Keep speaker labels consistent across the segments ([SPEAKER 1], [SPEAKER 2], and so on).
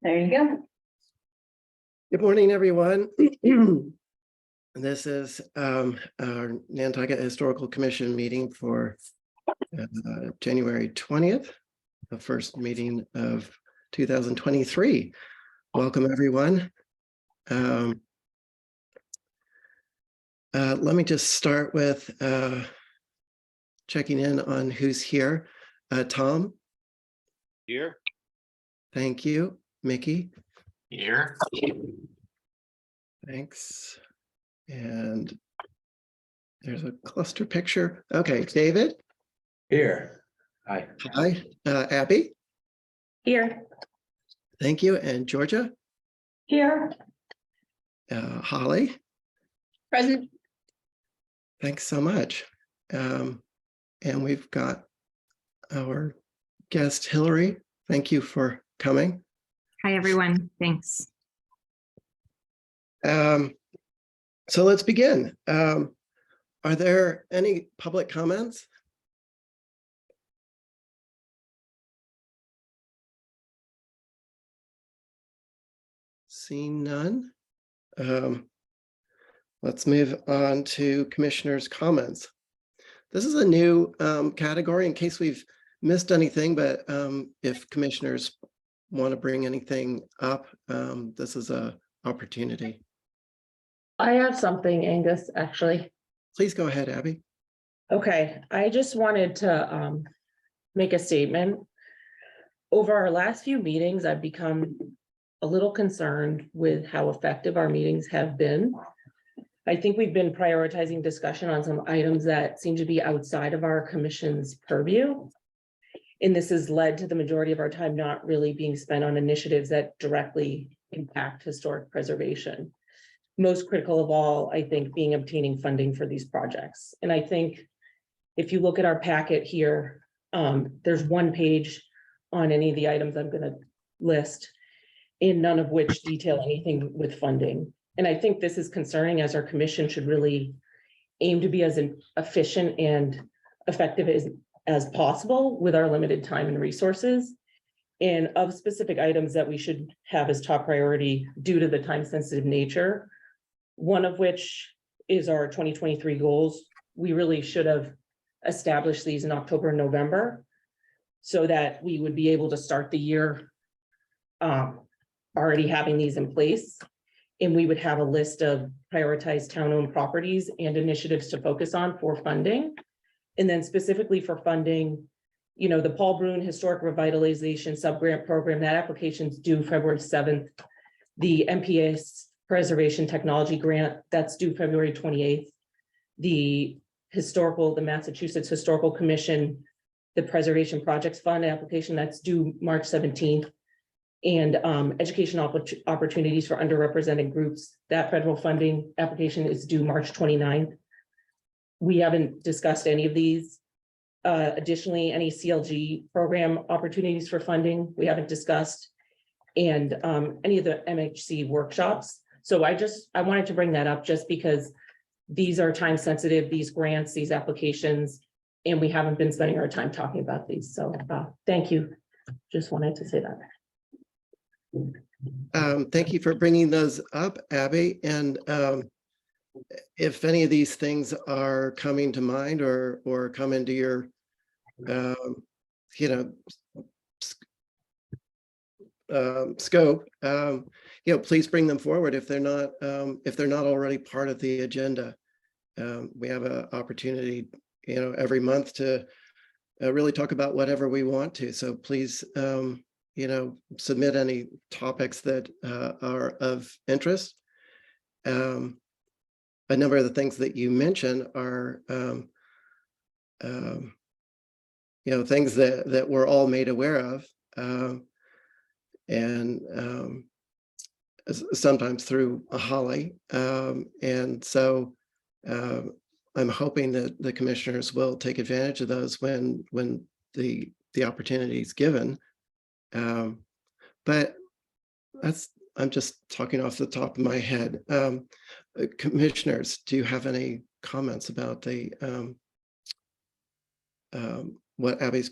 [SPEAKER 1] There you go.
[SPEAKER 2] Good morning, everyone. This is our Nantucket Historical Commission meeting for January 20th, the first meeting of 2023. Welcome, everyone. Let me just start with checking in on who's here. Tom?
[SPEAKER 3] Here.
[SPEAKER 2] Thank you. Mickey?
[SPEAKER 3] Here.
[SPEAKER 2] Thanks. And there's a cluster picture. Okay, David?
[SPEAKER 3] Here. Hi.
[SPEAKER 2] Hi. Abby?
[SPEAKER 1] Here.
[SPEAKER 2] Thank you. And Georgia?
[SPEAKER 1] Here.
[SPEAKER 2] Holly?
[SPEAKER 1] Present.
[SPEAKER 2] Thanks so much. And we've got our guest, Hillary. Thank you for coming.
[SPEAKER 4] Hi, everyone. Thanks.
[SPEAKER 2] So let's begin. Are there any public comments? Seeing none. Let's move on to commissioners' comments. This is a new category in case we've missed anything, but if commissioners want to bring anything up, this is an opportunity.
[SPEAKER 5] I have something, Angus, actually.
[SPEAKER 2] Please go ahead, Abby.
[SPEAKER 5] Okay, I just wanted to make a statement. Over our last few meetings, I've become a little concerned with how effective our meetings have been. I think we've been prioritizing discussion on some items that seem to be outside of our commission's purview. And this has led to the majority of our time not really being spent on initiatives that directly impact historic preservation. Most critical of all, I think, being obtaining funding for these projects. And I think if you look at our packet here, there's one page on any of the items I'm going to list, in none of which detail anything with funding. And I think this is concerning, as our commission should really aim to be as efficient and effective as possible with our limited time and resources. And of specific items that we should have as top priority due to the time-sensitive nature, one of which is our 2023 goals. We really should have established these in October and November so that we would be able to start the year already having these in place. And we would have a list of prioritized town-owned properties and initiatives to focus on for funding. And then specifically for funding, you know, the Paul Brune Historic Revitalization Subgrant Program, that application's due February 7th. The MPS Preservation Technology Grant, that's due February 28th. The Massachusetts Historical Commission, the Preservation Projects Fund application, that's due March 17th. And education opportunities for underrepresented groups, that federal funding application is due March 29th. We haven't discussed any of these. Additionally, any CLG program opportunities for funding, we haven't discussed, and any of the MHC workshops. So I wanted to bring that up just because these are time sensitive, these grants, these applications, and we haven't been spending our time talking about these. So thank you. Just wanted to say that.
[SPEAKER 2] Thank you for bringing those up, Abby. And if any of these things are coming to mind or come into your, scope, please bring them forward if they're not already part of the agenda. We have an opportunity, every month to really talk about whatever we want to. So please, submit any topics that are of interest. A number of the things that you mentioned are, things that we're all made aware of. And sometimes through a Holly. And so I'm hoping that the commissioners will take advantage of those when the opportunity is given. But I'm just talking off the top of my head. Commissioners, do you have any comments about the what Abby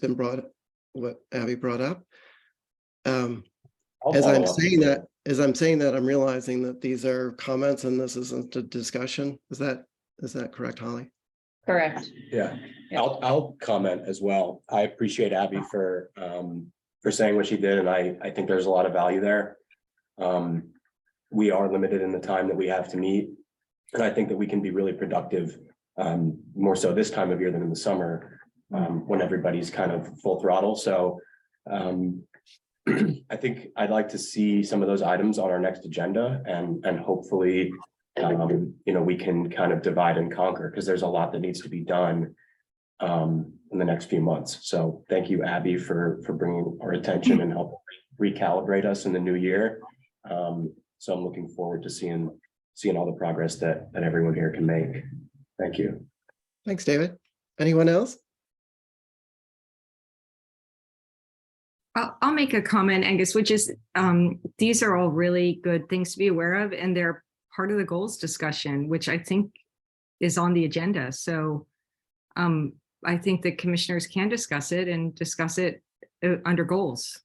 [SPEAKER 2] brought up?
[SPEAKER 3] I'll
[SPEAKER 2] As I'm
[SPEAKER 3] follow up.
[SPEAKER 2] saying that, I'm realizing that these are comments and this isn't a discussion. Is that correct, Holly?
[SPEAKER 1] Correct.
[SPEAKER 6] Yeah,
[SPEAKER 1] Yeah.
[SPEAKER 6] I'll comment as well. I appreciate Abby for saying what she did, and I think there's a lot of value there. We are limited in the time that we have to meet, and I think that we can be really productive, more so this time of year than in the summer, when everybody's kind of full throttle. So I think I'd like to see some of those items on our next agenda, and hopefully, we can kind of divide and conquer, because there's a lot that needs to be done in the next few months. So thank you, Abby, for bringing our attention and help recalibrate us in the new year. So I'm looking forward to seeing all the progress that everyone here can make. Thank you.
[SPEAKER 2] Thanks, David. Anyone else?
[SPEAKER 4] I'll make a comment, Angus, which is these are all really good things to be aware of, and they're part of the goals discussion, which I think is on the agenda. So I think the commissioners can discuss it under goals.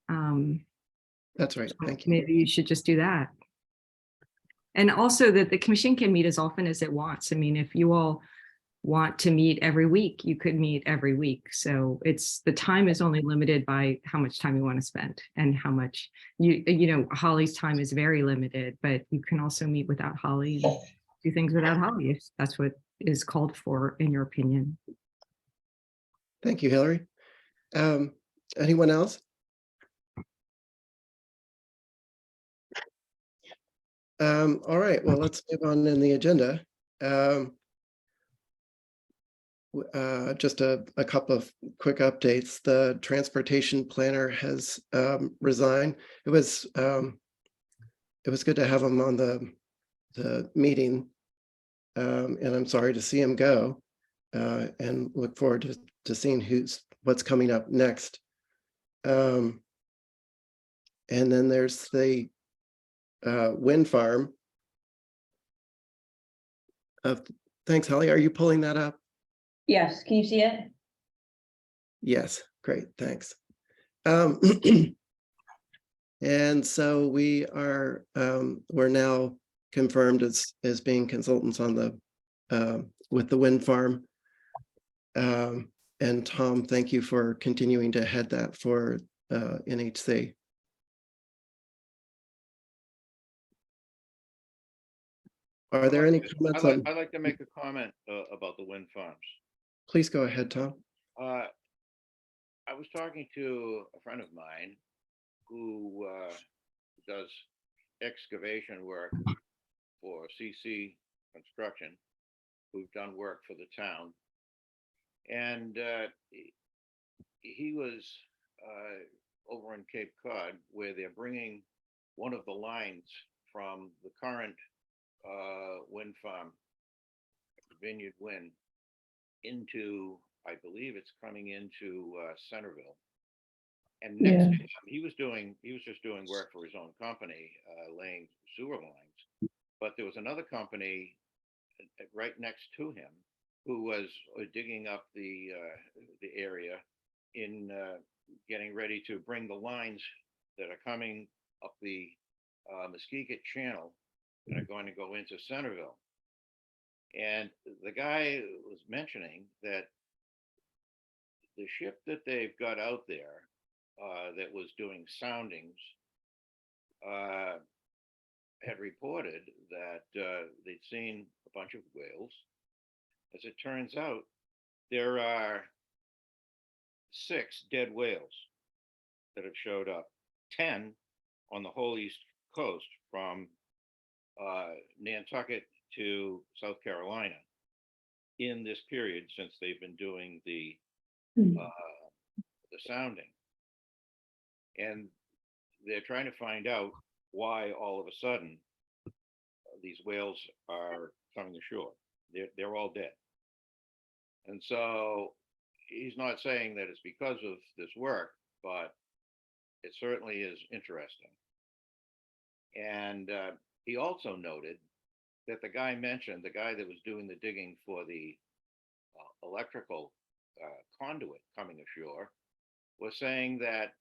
[SPEAKER 2] That's right. Thank you.
[SPEAKER 4] Maybe you should just do that. And also that the commission can meet as often as it wants. I mean, if you all want to meet every week, you could meet every week. So the time is only limited by how much time you want to spend, and how much Holly's time is very limited, but you can also meet without Holly and do things without Holly if that's what is called for in your opinion.
[SPEAKER 2] Thank you, Hillary. Anyone else? All right, well, let's move on in the agenda. Just a couple of quick updates. The transportation planner has resigned. It was good to have him on the meeting, and I'm sorry to see him go, and look forward to seeing what's coming up next. And then there's the wind farm. Thanks, Holly. Are you pulling that up?
[SPEAKER 1] Yes, can you see it?
[SPEAKER 2] Yes, great, thanks. And so we're now confirmed as being consultants on with the wind farm. And Tom, thank you for continuing to head that for NHC. Are there any comments on?
[SPEAKER 7] I'd like to make a comment about the wind farms.
[SPEAKER 2] Please go ahead, Tom.
[SPEAKER 7] I was talking to a friend of mine who does excavation work for CC Construction, who've done work for the town. And he was over in Cape Cod, where they're bringing one of the lines from the current wind farm, Vineyard Wind, into, I believe it's coming into Centerville. And next to him, he was just doing work for his own company, laying sewer lines. But there was another company right next to him who was digging up the area in getting ready to bring the lines that are coming up the Muskegee Channel and are going to go into Centerville. And the guy was mentioning that the ship that they've got out there that was doing soundings had reported that they'd seen a bunch of whales. As it turns out, there are 6 dead whales that have showed up, 10 on the whole East Coast from Nantucket to South Carolina in this period since they've been doing the sounding. And they're trying to find out why all of a sudden these whales are coming ashore. They're all dead. And so he's not saying that it's because of this work, but it certainly is interesting. And he also noted that the guy that was doing the digging for the electrical conduit coming ashore was saying that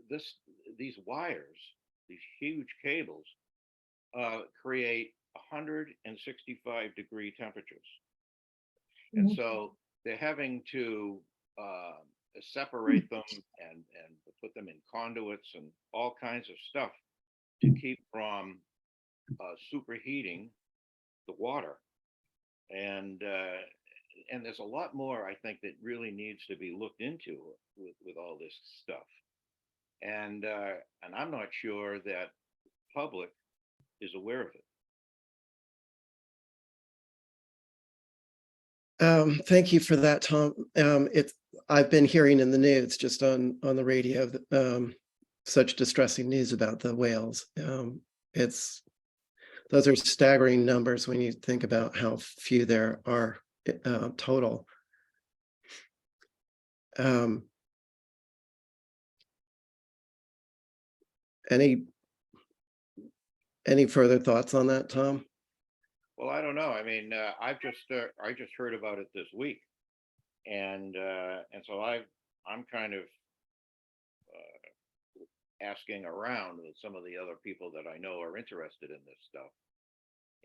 [SPEAKER 7] these wires, these huge cables, create 165-degree temperatures. And so they're having to separate them and put them in conduits and all kinds of stuff to keep from superheating the water. And there's a lot more, I think, that really needs to be looked into with all this stuff. And I'm not sure that public is aware of it.
[SPEAKER 2] Thank you for that, Tom. I've been hearing in the news, just on the radio, such distressing news about the whales. Those are staggering numbers when you think about how few there are total. Any further thoughts on that, Tom?
[SPEAKER 7] Well, I don't know. I mean, I just heard about it this week, and so I'm kind of asking around with some of the other people that I know are interested in this stuff,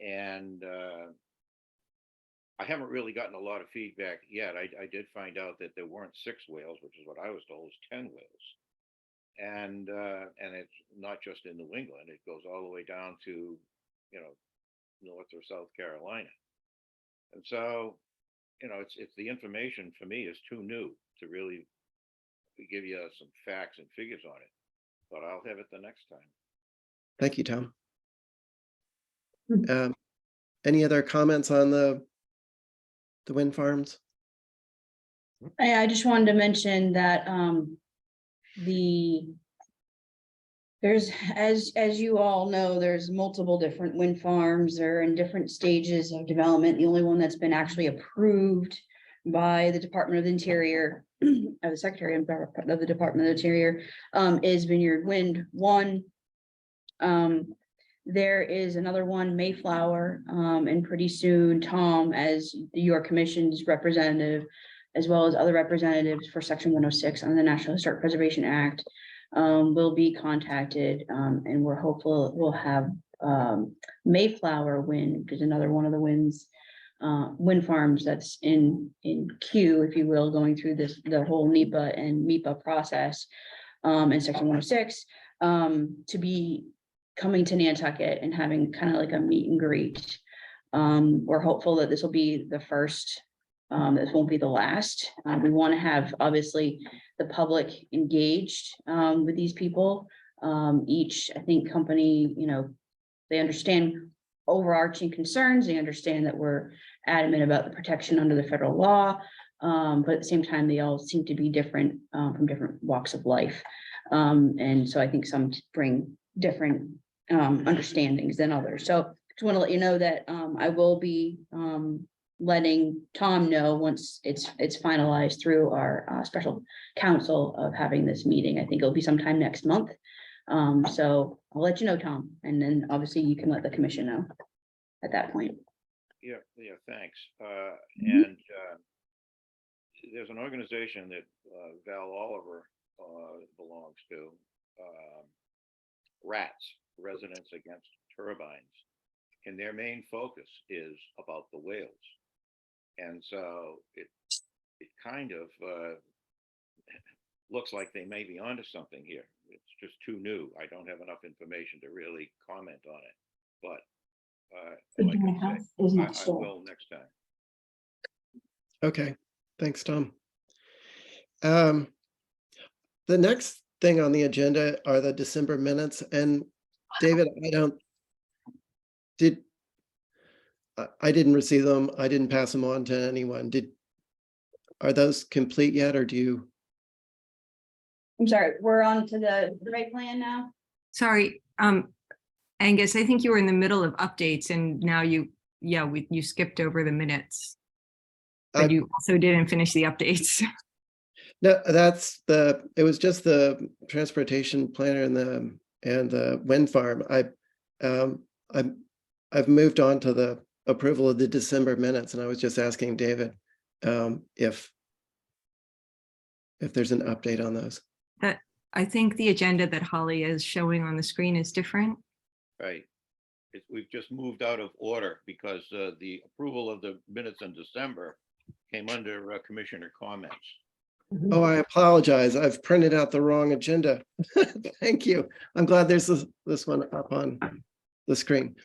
[SPEAKER 7] and I haven't really gotten a lot of feedback yet. I did find out that there weren't 6 whales, which is what I was told, it's 10 whales, and it's not just in New England; it goes all the way down to, North or South Carolina. And so, it's the information for me is too new to really give you some facts and figures on it, but I'll have it the next time.
[SPEAKER 2] Thank you, Tom. Any other comments on the wind farms?
[SPEAKER 1] I just wanted to mention that there's, as you all know, there's multiple different wind farms. They're in different stages of development. The only one that's been actually approved by the Department of the Interior, or the Secretary of the Department of the Interior, is Vineyard Wind 1. There is another one, Mayflower, and pretty soon Tom, as your commission's representative, as well as other representatives for Section 106 on the National Historic Preservation Act, will be contacted, and we're hopeful we'll have Mayflower Wind, which is another one of the wind farms that's in queue, if you will, going through the whole NEPA and MEPA process, in Section 106, to be coming to Nantucket and having kind of like a meet and greet. We're hopeful that this will be the first. This won't be the last. We want to have, obviously, the public engaged with these people. Each, I think, company, they understand overarching concerns. They understand that we're adamant about the protection under the federal law, but at the same time, they all seem to be different from different walks of life. And so I think some bring different understandings than others. So just want to let you know that I will be letting Tom know once it's finalized through our special counsel of having this meeting. I think it'll be sometime next month. So I'll let you know, Tom, and then obviously you can let the commission know at that point.
[SPEAKER 7] Yeah, thanks. And there's an organization that Val Oliver belongs to, RATS, Residents Against Turbines, and their main focus is about the whales. And so it kind of looks like they may be onto something here. It's just too new. I don't have enough information to really comment on it, but like I say, I will next time.
[SPEAKER 2] Okay, thanks, Tom. The next thing on the agenda are the December minutes, and David, I didn't receive them. I didn't pass them on to anyone. Are those complete yet, or do you?
[SPEAKER 1] I'm sorry, we're on to the rate plan now?
[SPEAKER 4] Sorry, Angus, I think you were in the middle of updates and now you skipped over the minutes. But you also didn't finish the updates.
[SPEAKER 2] No, it was just the transportation planner and the wind farm. I've moved on to the approval of the December minutes, and I was just asking David if there's an update on those.
[SPEAKER 4] I think the agenda that Holly is showing on the screen is different.
[SPEAKER 7] Right. We've just moved out of order because the approval of the minutes in December came under commissioner comments.
[SPEAKER 2] Oh, I apologize. I've printed out the wrong agenda. Thank you. I'm glad there's this one up on the screen.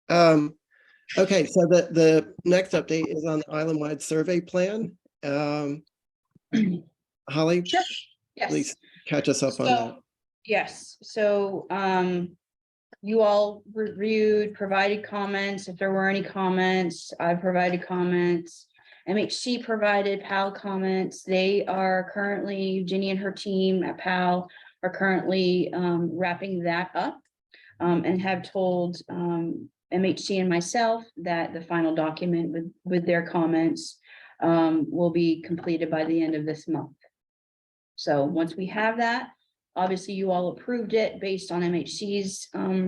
[SPEAKER 2] Okay, so the next update is on the island-wide survey plan. Holly,
[SPEAKER 1] Sure. Yes.
[SPEAKER 2] please catch us up on
[SPEAKER 1] So,
[SPEAKER 2] that.
[SPEAKER 1] yes, so, you all reviewed, provided comments. If there were any comments, I provided comments. MHC provided PAL comments. They are currently, Ginny and her team at PAL are currently, wrapping that up. And have told, MHC and myself that the final document with their comments, will be completed by the end of this month. So once we have that, obviously you all approved it based on MHC's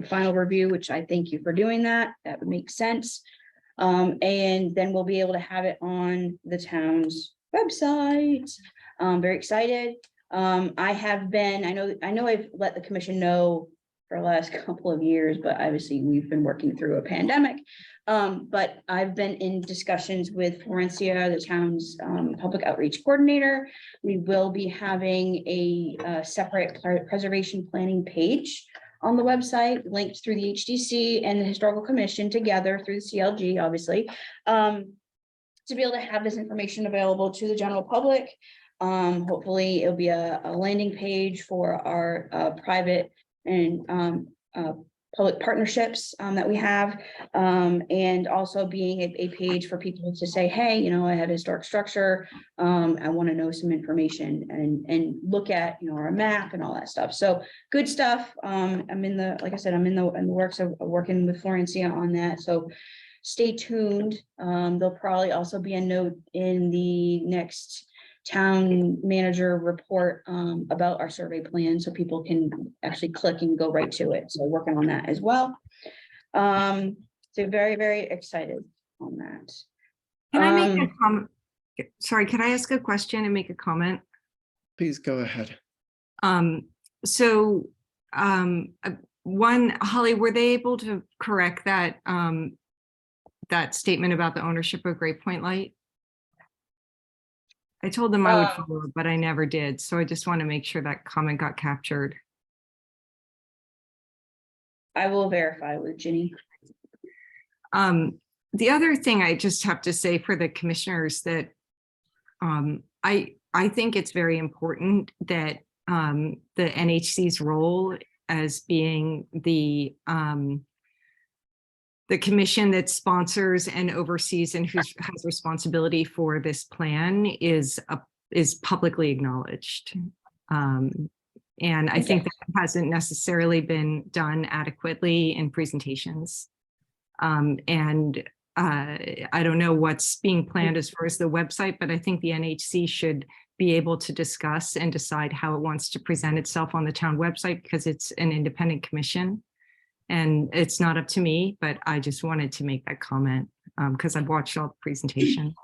[SPEAKER 1] final review, which I thank you for doing that. That would make sense. And then we'll be able to have it on the town's website. Very excited. I know I've let the commission know for the last couple of years, but obviously we've been working through a pandemic. But I've been in discussions with Florencia, the town's public outreach coordinator. We will be having a separate preservation planning page on the website, linked through the HDC and the Historical Commission together through the CLG, obviously, to be able to have this information available to the general public. Hopefully it'll be a landing page for our private and public partnerships that we have, and also being a page for people to say, hey, you know, I have a historic structure, I want to know some information and look at, you know, our map and all that stuff. So good stuff. Like I said, I'm in the works of working with Florencia on that. So stay tuned. There'll probably also be a note in the next town manager report about our survey plan, so people can actually click and go right to it. So working on that as well. So very, very excited on that.
[SPEAKER 4] Can I make a comment? Sorry, can I ask a question and make a comment?
[SPEAKER 2] Please go ahead.
[SPEAKER 4] One, Holly, were they able to correct that that statement about the ownership of Great Point Light? I told them I would follow, but I never did. So I just want to make sure that comment got captured.
[SPEAKER 1] I will verify with Ginny.
[SPEAKER 4] The other thing I just have to say for the commissioners that I think it's very important that the NHC's role as being the commission that sponsors and oversees and who has responsibility for this plan is publicly acknowledged. And I think that hasn't necessarily been done adequately in presentations. And I don't know what's being planned as far as the website, but I think the NHC should be able to discuss and decide how it wants to present itself on the town website, because it's an independent commission. And it's not up to me, but I just wanted to make that comment because I've watched all the presentation.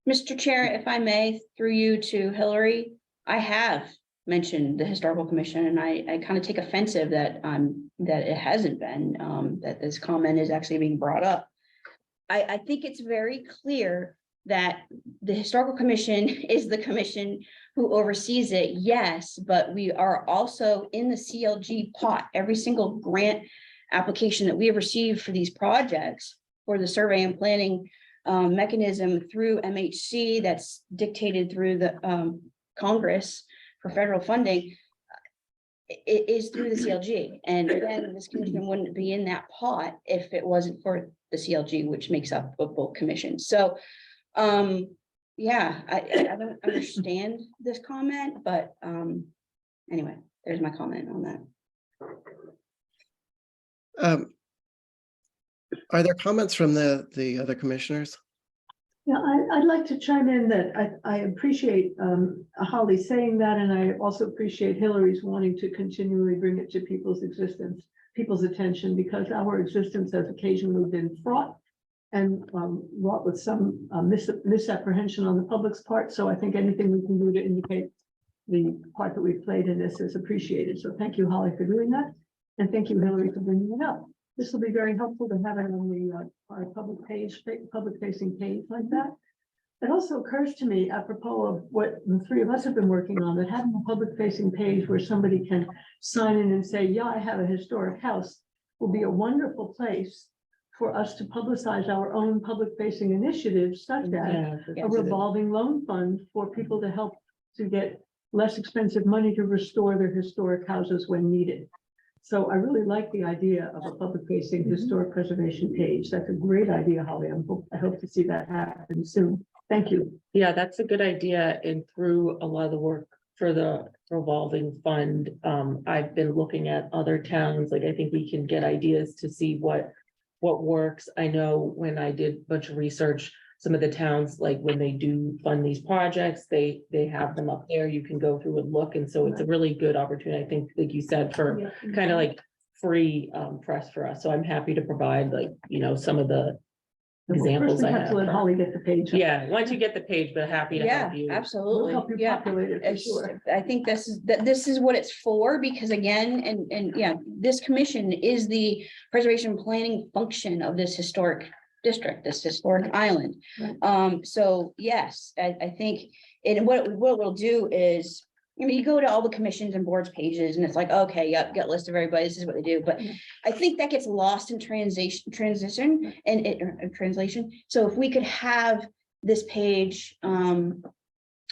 [SPEAKER 1] Mr. Chair, if I may, through you to Hillary, I have mentioned the Historical Commission, and I kind of take offensive that it hasn't been, that this comment is actually being brought up. I think it's very clear that the Historical Commission is the commission who oversees it, yes, but we are also in the CLG pot. Every single grant application that we have received for these projects for the survey and planning mechanism through MHC that's dictated through the Congress for federal funding, it is through the CLG. And again, this commission wouldn't be in that pot if it wasn't for the CLG, which makes up of both commissions. So yeah, I don't understand this comment, but anyway, there's my comment on that.
[SPEAKER 2] Are there comments from the other commissioners?
[SPEAKER 8] Yeah, I'd like to chime in that I appreciate Holly saying that, and I also appreciate Hillary's wanting to continually bring it to people's attention, because our existence has occasionally been fraught and wrought with some misapprehension on the public's part. So I think anything we can do to indicate the part that we've played in this is appreciated. So thank you, Holly, for doing that. And thank you, Hillary, for bringing it up. This will be very helpful to have it on the, our public facing page like that. It also occurs to me, apropos of what the three of us have been working on, that having a public facing page where somebody can sign in and say, yeah, I have a historic house, will be a wonderful place for us to publicize our own public facing initiatives, such as
[SPEAKER 5] Yeah,
[SPEAKER 8] a revolving loan fund for people to help to get less expensive money to restore their historic houses when needed. So I really like the idea of a public facing historic preservation page. That's a great idea, Holly. I hope to see that happen soon. Thank you.
[SPEAKER 5] yeah, that's a good idea. And through a lot of the work for the revolving fund, I've been looking at other towns. Like, I think we can get ideas to see what works. I know when I did a bunch of research, some of the towns, like when they do fund these projects, they have them up there. You can go through and look. And so it's a really good opportunity, I think, like you said, for kind of like free press for us. So I'm happy to provide, like, you know, some of the examples
[SPEAKER 8] First,
[SPEAKER 5] I
[SPEAKER 8] we have to let
[SPEAKER 5] have.
[SPEAKER 8] Holly get the page. up.
[SPEAKER 5] Yeah, once you get the page, but happy to
[SPEAKER 1] Yeah,
[SPEAKER 5] help you.
[SPEAKER 8] We'll
[SPEAKER 1] absolutely.
[SPEAKER 8] help you
[SPEAKER 1] Yeah.
[SPEAKER 8] populate it for
[SPEAKER 1] It's-
[SPEAKER 8] sure.
[SPEAKER 1] I think this is what it's for, because again, and yeah, this commission is the preservation planning function of this historic district, this historic island.
[SPEAKER 8] Right.
[SPEAKER 1] So yes, I think, and what we'll do is, I mean, you go to all the commissions and boards pages and it's like, okay, yeah, get a list of everybody, this is what they do, but
[SPEAKER 8] Yeah.
[SPEAKER 1] I think that gets lost in transition and translation. So if we could have this page, and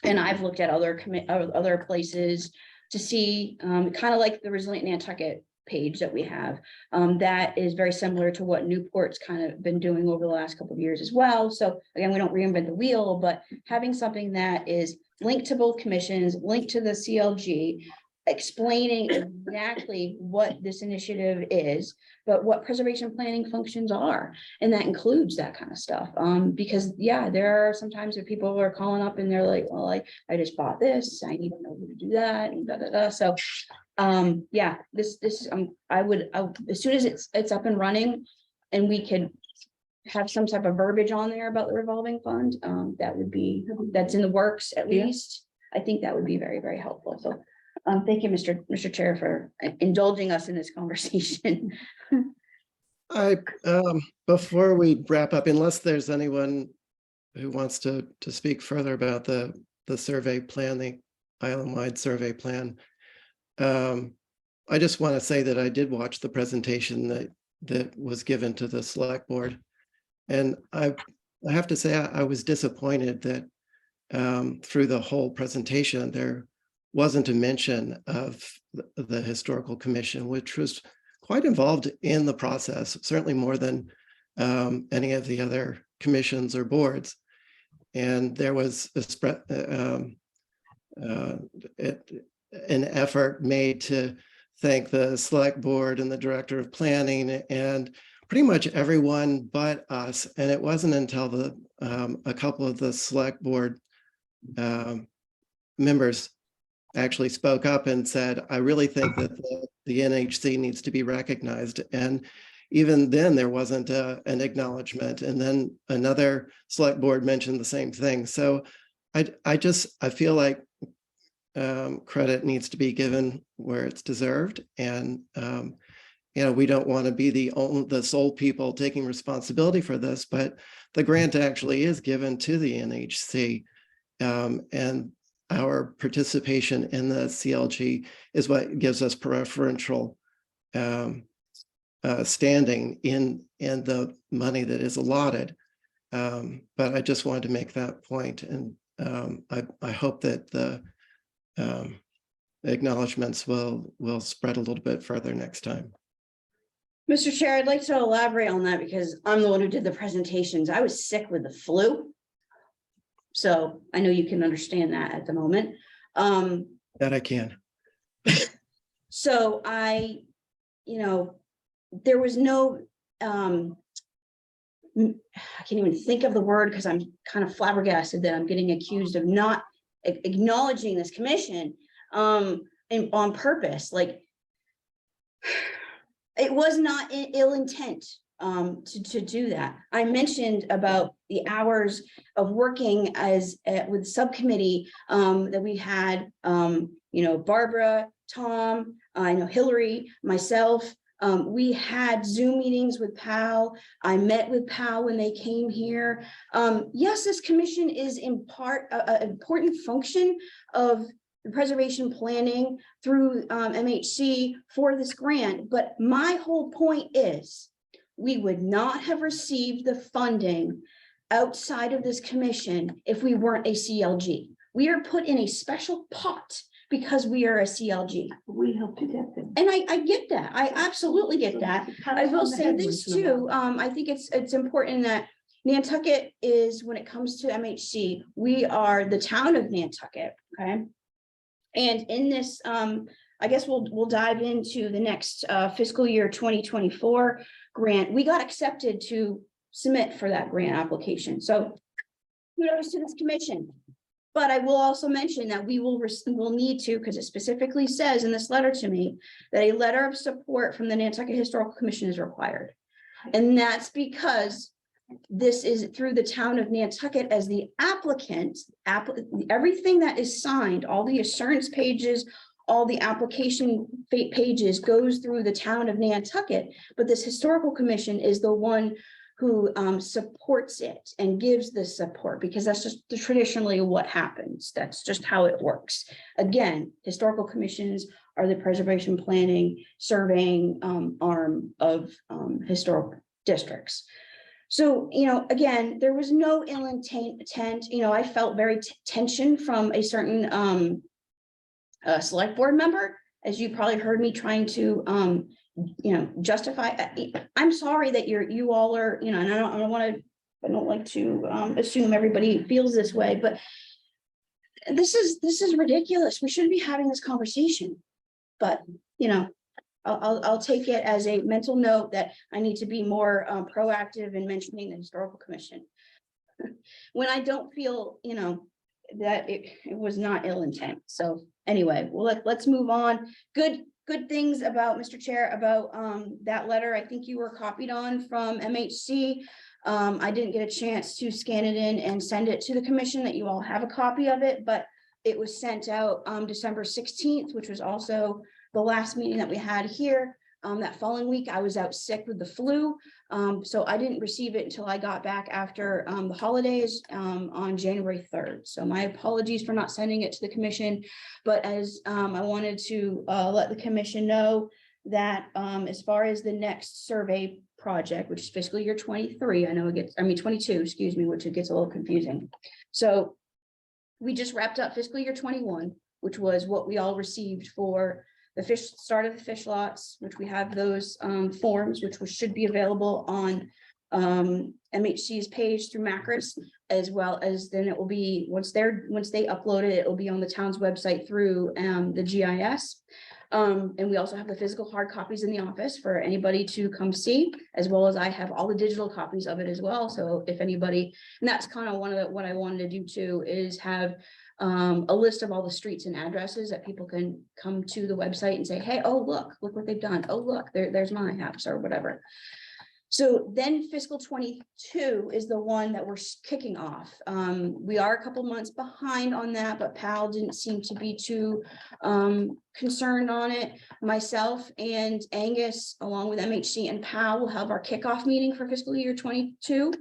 [SPEAKER 1] I've looked at other places to see, kind of like the Resilient Nantucket page that we have, that is very similar to what Newport's kind of been doing over the last couple of years as well. So again, we don't reinvent the wheel, but having something that is linked to both commissions, linked to the CLG, explaining exactly what this initiative is, but what preservation planning functions are. And that includes that kind of stuff. Because yeah, there are sometimes that people are calling up and they're like, well, I just bought this, I need to know who to do that and da, da, da. So yeah, this I would, as soon as it's up and running and we could have some type of verbiage on there about the revolving fund, that's in the works at
[SPEAKER 5] Yeah.
[SPEAKER 1] least. I think that would be very, very helpful. So thank you, Mr. Chair, for indulging us in this conversation.
[SPEAKER 2] Before we wrap up, unless there's anyone who wants to speak further about the survey plan, the island-wide survey plan. I just want to say that I did watch the presentation that was given to the select board. And I have to say, I was disappointed that through the whole presentation, there wasn't a mention of the Historical Commission, which was quite involved in the process, certainly more than any of the other commissions or boards. And there was an effort made to thank the select board and the director of planning and pretty much everyone but us. And it wasn't until a couple of the select board members actually spoke up and said, I really think that the NHC needs to be recognized. And even then there wasn't an acknowledgement. And then another select board mentioned the same thing. So I feel like credit needs to be given where it's deserved. And we don't want to be the sole people taking responsibility for this, but the grant actually is given to the NHC. And our participation in the CLG is what gives us preferential standing in the money that is allotted. But I just wanted to make that point. And I hope that the acknowledgements will spread a little bit further next time.
[SPEAKER 1] Mr. Chair, I'd like to elaborate on that because I'm the one who did the presentations. I was sick with the flu. So I know you can understand that at the moment.
[SPEAKER 2] That I can.
[SPEAKER 1] So there was no, I can't even think of the word because I'm kind of flabbergasted that I'm getting accused of not acknowledging this commission and on purpose. Like, it was not ill intent. to do that. I mentioned about the hours of working as with subcommittee that we had, Barbara, Tom, I know Hillary, myself. We had Zoom meetings with PAL. I met with PAL when they came here. Yes, this commission is in part an important function of the preservation planning through MHC for this grant. But my whole point is we would not have received the funding outside of this commission if we weren't a CLG. We are put in a special pot because we are a CLG.
[SPEAKER 8] We helped you get them.
[SPEAKER 1] And I get that. I absolutely get that. I will say this too. I think it's important that Nantucket is, when it comes to MHC, we are the town of Nantucket, okay? And in this, I guess we'll dive into the next fiscal year 2024 grant. We got accepted to submit for that grant application. So kudos to this commission. But I will also mention that we will need to, because it specifically says in this letter to me, that a letter of support from the Nantucket Historical Commission is required. And that's because this is through the town of Nantucket as the applicant, everything that is signed, all the assurance pages, all the application pages goes through the town of Nantucket, but this historical commission is the one who supports it and gives the support, because that's just traditionally what happens. That's just how it works. Again, historical commissions are the preservation planning, surveying arm of historic districts. So, again, there was no ill intent. I felt very tension from a certain select board member, as you probably heard me trying to justify. I'm sorry that you all are, and I don't like to assume everybody feels this way, but this is ridiculous. We shouldn't be having this conversation. But I'll take it as a mental note that I need to be more proactive in mentioning the historical commission when I don't feel that it was not ill intent. So anyway, well, let's move on. Good things about, Mr. Chair, about that letter. I think you were copied on from MHC. I didn't get a chance to scan it in and send it to the commission, that you all have a copy of it, but it was sent out December 16th, which was also the last meeting that we had here. That following week, I was out sick with the flu, so I didn't receive it until I got back after the holidays on January 3rd. So my apologies for not sending it to the commission, but as I wanted to let the commission know that as far as the next survey project, which is fiscal year 23, 22, excuse me, which it gets a little confusing. So we just wrapped up fiscal year 21, which was what we all received for the start of the fish lots, which we have those forms, which should be available on MHC's page through Macris, as well as then it will be, once they upload it, it will be on the town's website through the GIS. And we also have the physical hard copies in the office for anybody to come see, as well as I have all the digital copies of it as well. So if anybody, and that's kind of what I wanted to do too, is have a list of all the streets and addresses that people can come to the website and say, hey, oh, look what they've done. Oh, look, there's my house or whatever. So then fiscal 22 is the one that we're kicking off. We are a couple months behind on that, but PAL didn't seem to be too concerned on it. Myself and Angus, along with MHC and PAL, will have our kickoff meeting for fiscal year 22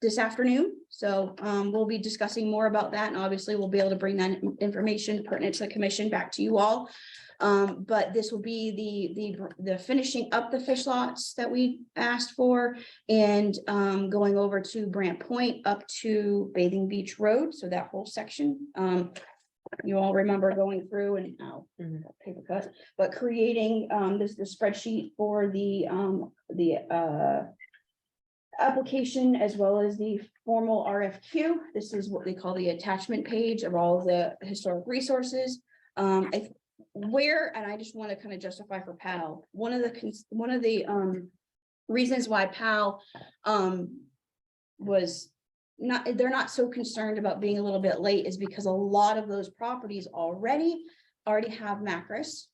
[SPEAKER 1] this afternoon. So we'll be discussing more about that, and obviously we'll be able to bring that information pertinent to the commission back to you all. But this will be the finishing up the fish lots that we asked for, and going over to Brant Point up to Bathing Beach Road. So that whole section, you all remember going through and paper cut, but creating the spreadsheet for the application, as well as the formal RFQ. This is what they call the attachment page of all of the historic resources. And I just want to kind of justify for PAL, one of the reasons why PAL they're not so concerned about being a little bit late is because a lot of those properties already have Macris.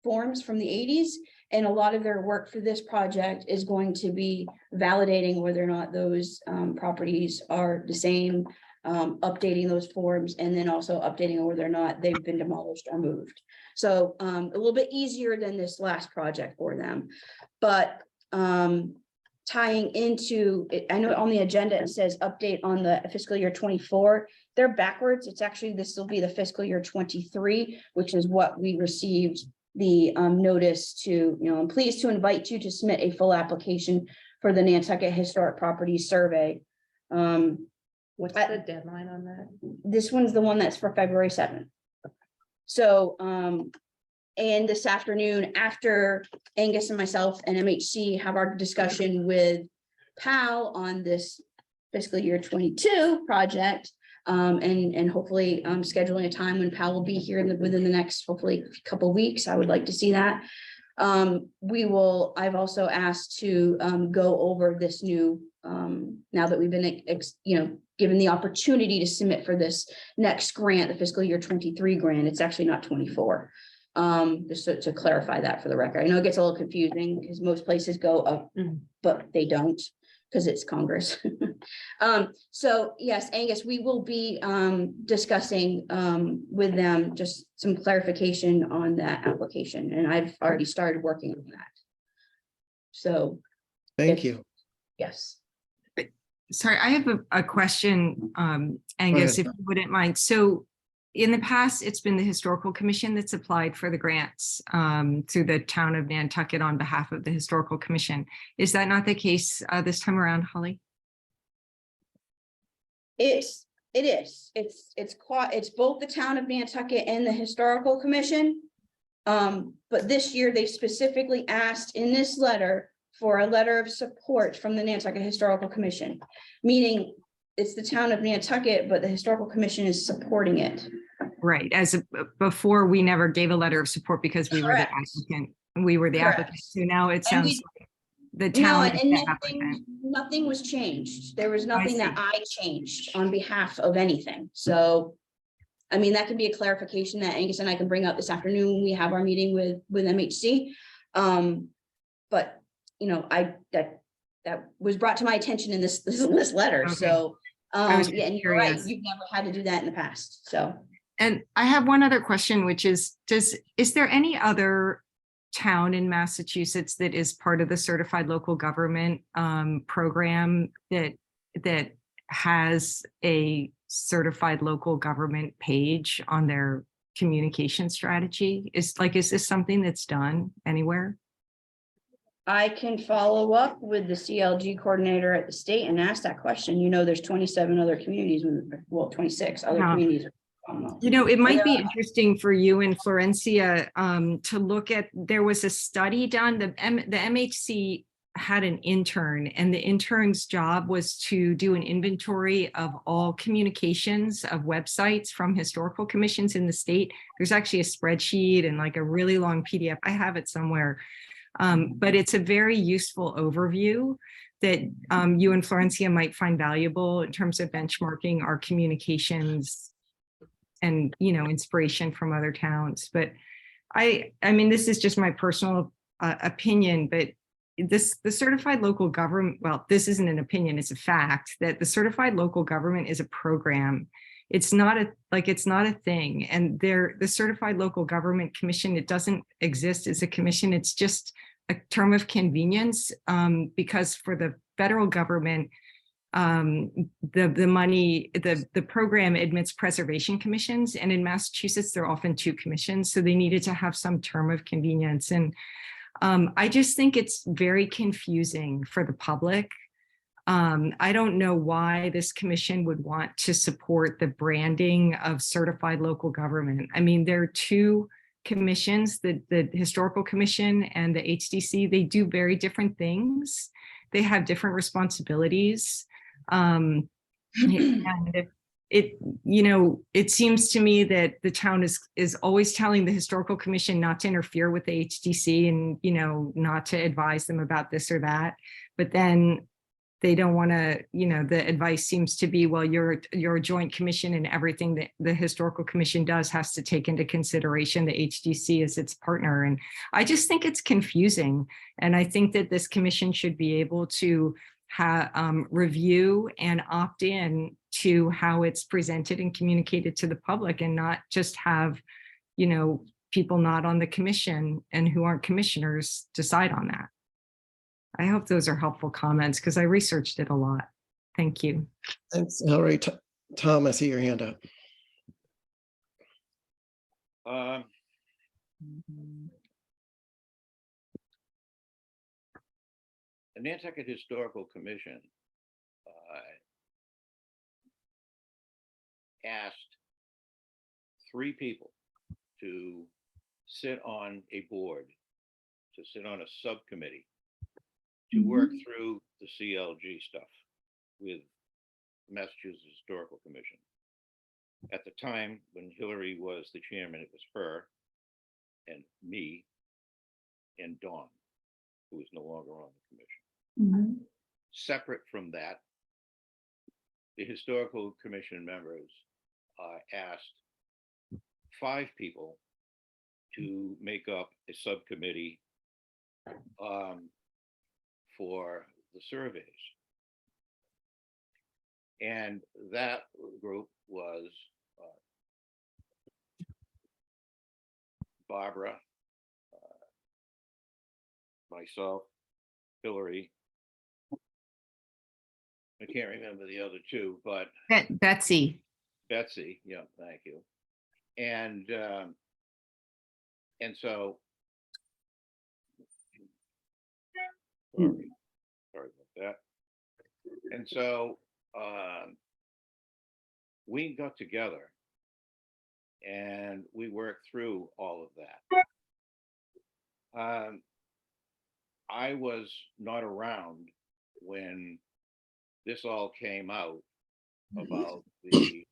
[SPEAKER 1] forms from the eighties. And a lot of their work for this project is going to be validating whether or not those properties are the same, updating those forms, and then also updating on whether or not they've been demolished or moved. So a little bit easier than this last project for them. But tying into it, I know on the agenda it says update on the fiscal year 24. They're backwards. It's actually, this will be the fiscal year 23, which is what we received the notice to, I'm pleased to invite you to submit a full application for the Nantucket Historic Properties Survey.
[SPEAKER 5] What's the deadline on that?
[SPEAKER 1] This one's the one that's for February 7th. So, and this afternoon, after Angus and myself and MHC have our discussion with PAL on this fiscal year 22 project, and hopefully scheduling a time when PAL will be here within the next, hopefully, couple weeks. I would like to see that. I've also asked to go over this new, now that we've been, given the opportunity to submit for this next grant, the fiscal year 23 grant. It's actually not 24. Just to clarify that for the record. I know it gets a little confusing because most places go up, but they don't, because it's Congress. So yes, Angus, we will be discussing with them just some clarification on that application, and I've already started working on that. So
[SPEAKER 2] Thank you.
[SPEAKER 1] yes.
[SPEAKER 4] Sorry, I have a question, Angus, if
[SPEAKER 2] ahead.
[SPEAKER 4] you wouldn't mind. So in the past, it's been the Historical Commission that's applied for the grants through the town of Nantucket on behalf of the Historical Commission. Is that not the case this time around, Holly?
[SPEAKER 1] It is. It's both the town of Nantucket and the Historical Commission. But this year they specifically asked in this letter for a letter of support from the Nantucket Historical Commission, meaning it's the town of Nantucket, but the Historical Commission is supporting it.
[SPEAKER 4] Right. Before, we never gave a letter of support because we were the applicant. We were the
[SPEAKER 1] Correct.
[SPEAKER 4] applicant. So now it
[SPEAKER 1] And
[SPEAKER 4] sounds like the
[SPEAKER 1] No,
[SPEAKER 4] town is
[SPEAKER 1] and
[SPEAKER 4] the applicant.
[SPEAKER 1] nothing was changed. There was nothing that
[SPEAKER 4] see.
[SPEAKER 1] I changed on behalf of anything. So, I mean, that can be a clarification that Angus and I can bring up this afternoon when we have our meeting with MHC. But that was brought to my attention in this letter.
[SPEAKER 4] Okay.
[SPEAKER 1] So,
[SPEAKER 4] I was
[SPEAKER 1] yeah, and you're right.
[SPEAKER 4] curious.
[SPEAKER 1] You've never had to do that in the past. So.
[SPEAKER 4] And I have one other question, which is, is there any other town in Massachusetts that is part of the certified local government program that has a certified local government page on their communication strategy? Is this something that's done anywhere?
[SPEAKER 1] I can follow up with the CLG coordinator at the state and ask that question. There's 27 other communities, 26 other
[SPEAKER 4] Yeah.
[SPEAKER 1] communities.
[SPEAKER 4] It might be interesting for you and Florencia to look at, there was a study done, the MHC had an intern, and the intern's job was to do an inventory of all communications of websites from historical commissions in the state. There's actually a spreadsheet and like a really long PDF. I have it somewhere. But it's a very useful overview that you and Florencia might find valuable in terms of benchmarking our communications and, inspiration from other towns. But I mean, this is just my personal opinion, but the certified local government, well, this isn't an opinion, it's a fact that the certified local government is a program. It's not a thing. And the Certified Local Government Commission, it doesn't exist as a commission. It's just a term of convenience because for the federal government, the money, the program admits preservation commissions, and in Massachusetts, there are often two commissions. So they needed to have some term of convenience. And I just think it's very confusing for the public. I don't know why this commission would want to support the branding of certified local government. I mean, there are two commissions, the Historical Commission and the HDC. They do very different things. They have different responsibilities. And it seems to me that the town is always telling the Historical Commission not to interfere with the HDC and, not to advise them about this or that. But then they don't want to, the advice seems to be, well, you're a joint commission and everything that the historical commission does has to take into consideration the HDC as its partner. And I just think it's confusing. And I think that this commission should be able to review and opt in to how it's presented and communicated to the public, and not just have, people not on the commission and who aren't commissioners decide on that. I hope those are helpful comments because I researched it a lot. Thank you.
[SPEAKER 2] Thanks, Hillary. Tom, I see your hand up.
[SPEAKER 7] The Nantucket Historical Commission asked 3 people to sit on a board, to sit on a subcommittee, to work through the CLG stuff with Massachusetts Historical Commission. At the time when Hillary was the chairman, it was her and me and Dawn, who is no longer on the commission. Separate from that, the Historical Commission members asked 5 people to make up a subcommittee for the surveys. And that group was Barbara, myself, Hillary. I can't remember the other 2, but
[SPEAKER 4] Betsy.
[SPEAKER 7] Betsy, yeah, thank you. And so, sorry about that. And so we got together and we worked through all of that. I was not around when this all came out about the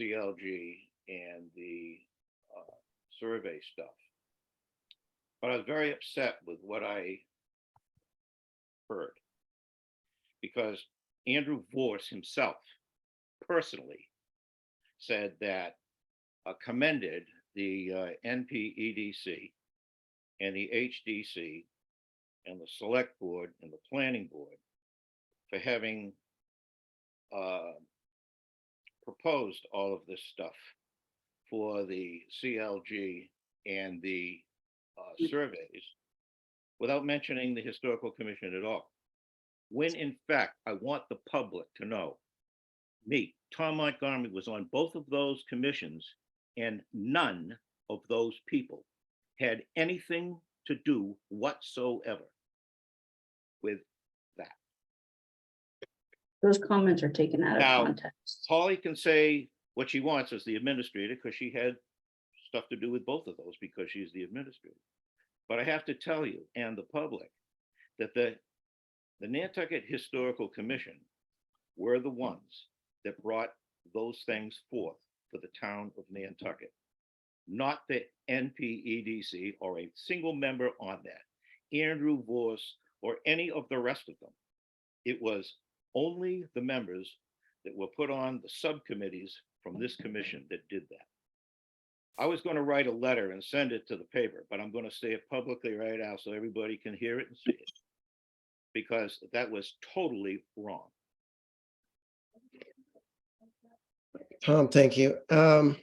[SPEAKER 7] CLG and the survey stuff. But I was very upset with what I heard, because Andrew Vorse himself personally said that commended the NPEDC and the HDC and the select board and the planning board for having proposed all of this stuff for the CLG and the surveys without mentioning the Historical Commission at all. When in fact, I want the public to know, me, Tom Montgomery, was on both of those commissions, and none of those people had anything to do whatsoever with that.
[SPEAKER 1] Those comments are taken out of
[SPEAKER 7] Now,
[SPEAKER 1] context.
[SPEAKER 7] Holly can say what she wants as the administrator because she had stuff to do with both of those because she's the administrator. But I have to tell you and the public that the Nantucket Historical Commission were the ones that brought those things forth for the town of Nantucket, not the NPEDC or a single member on that, Andrew Vorse or any of the rest of them. It was only the members that were put on the subcommittees from this commission that did that. I was going to write a letter and send it to the paper, but I'm going to say it publicly right now so everybody can hear it and see it, because that was totally wrong.
[SPEAKER 2] Tom, thank you. I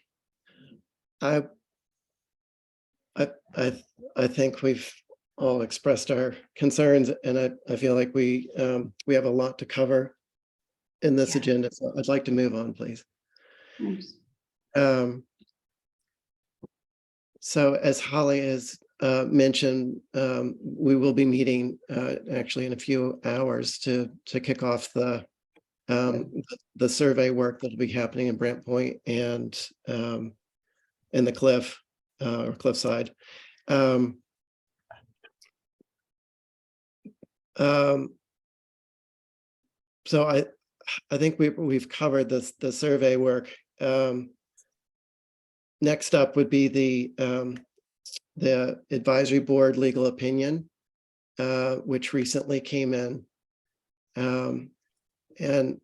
[SPEAKER 2] think we've all expressed our concerns, and I feel like we have a lot to cover in this agenda. So I'd like to move on, please.
[SPEAKER 1] Thanks.
[SPEAKER 2] So as Holly has mentioned, we will be meeting actually in a few hours to kick off the survey work that will be happening in Brant Point and in the Cliff or Cliffside. So I think we've covered the survey work. Next up would be the advisory board legal opinion. which recently came in. And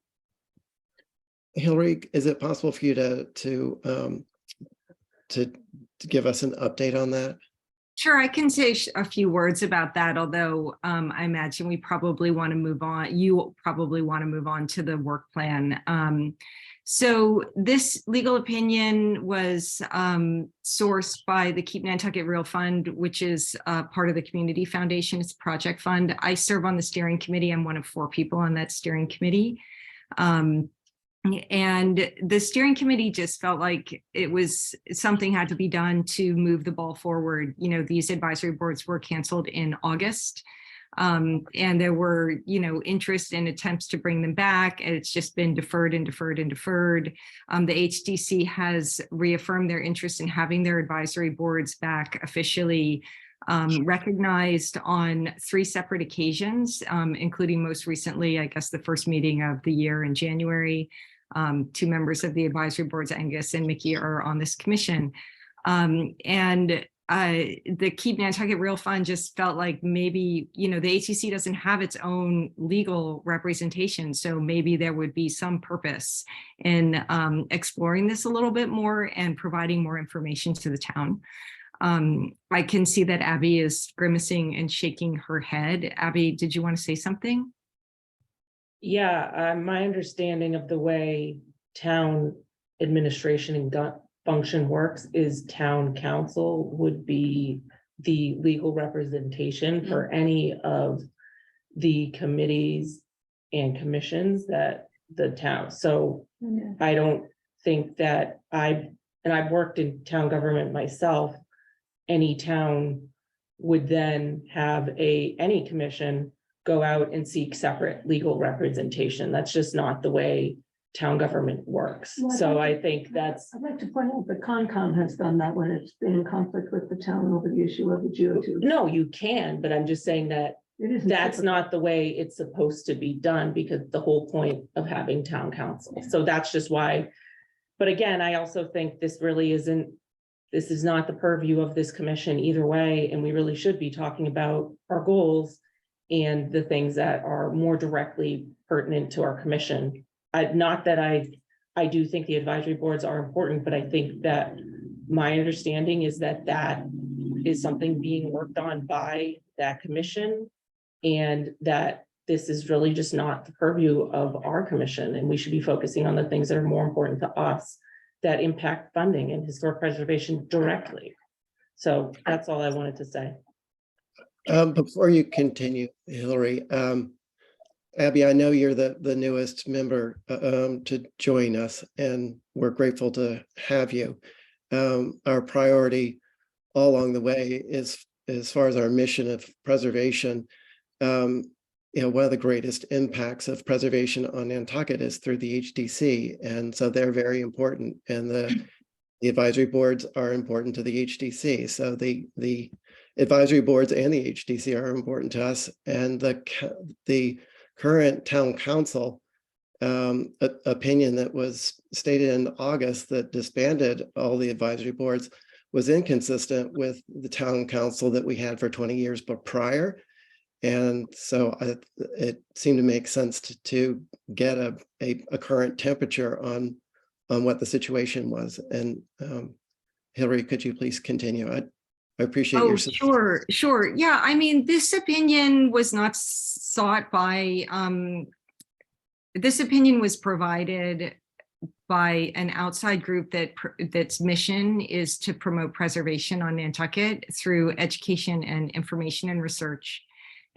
[SPEAKER 2] Hillary, is it possible for you to give us an update on that?
[SPEAKER 4] Sure, I can say a few words about that, although I imagine we probably want to move on. You probably want to move on to the work plan. So this legal opinion was sourced by the Keep Nantucket Real Fund, which is part of the Community Foundation. It's a project fund. I serve on the steering committee. I'm one of 4 people on that steering committee. And the steering committee just felt like it was something had to be done to move the ball forward. You know, these advisory boards were canceled in August. And there were, interest and attempts to bring them back. And it's just been deferred and deferred and deferred. The HDC has reaffirmed their interest in having their advisory boards back officially recognized on 3 separate occasions, including most recently, I guess, the first meeting of the year in January. 2 members of the advisory boards, Angus and Mickey, are on this commission. The Keep Nantucket Real Fund just felt like maybe, the HCC doesn't have its own legal representation. So maybe there would be some purpose in exploring this a little bit more and providing more information to the town. I can see that Abby is grimacing and shaking her head. Abby, did you want to say something?
[SPEAKER 5] Yeah, my understanding of the way town administration and function works is town council would be the legal representation for any of the committees and commissions that the town. So I don't think that I've worked in town government myself. Any town would then have any commission go out and seek separate legal representation. That's just not the way town government works.
[SPEAKER 8] Well,
[SPEAKER 5] So I think that's,
[SPEAKER 8] I'd like to point out that Concom has done that when it's been in conflict with the town over the issue of the geotube.
[SPEAKER 5] no, you can, but I'm just saying that
[SPEAKER 8] It isn't
[SPEAKER 5] that's
[SPEAKER 8] typical.
[SPEAKER 5] not the way it's supposed to be done, because the whole point of having town council. So that's just why. But again, I also think this is not the purview of this commission either way. And we really should be talking about our goals and the things that are more directly pertinent to our commission. Not that I do think the advisory boards are important, but I think that my understanding is that that is something being worked on by that commission, and that this is really just not the purview of our commission, and we should be focusing on the things that are more important to us that impact funding and historic preservation directly. So that's all I wanted to say.
[SPEAKER 2] Before you continue, Hillary, Abby, I know you're the newest member to join us, and we're grateful to have you. Our priority all along the way is, as far as our mission of preservation, one of the greatest impacts of preservation on Nantucket is through the HDC, and so they're very important, and the advisory boards are important to the HDC. So the advisory boards and the HDC are important to us, and the current town council opinion that was stated in August that disbanded all the advisory boards was inconsistent with the town council that we had for 20 years but prior. And so it seemed to make sense to get a current temperature on what the situation was. And Hillary, could you please continue? I appreciate your support.
[SPEAKER 4] Sure. Yeah, I mean, this opinion was not sought by, this opinion was provided by an outside group that's mission is to promote preservation on Nantucket through education and information and research.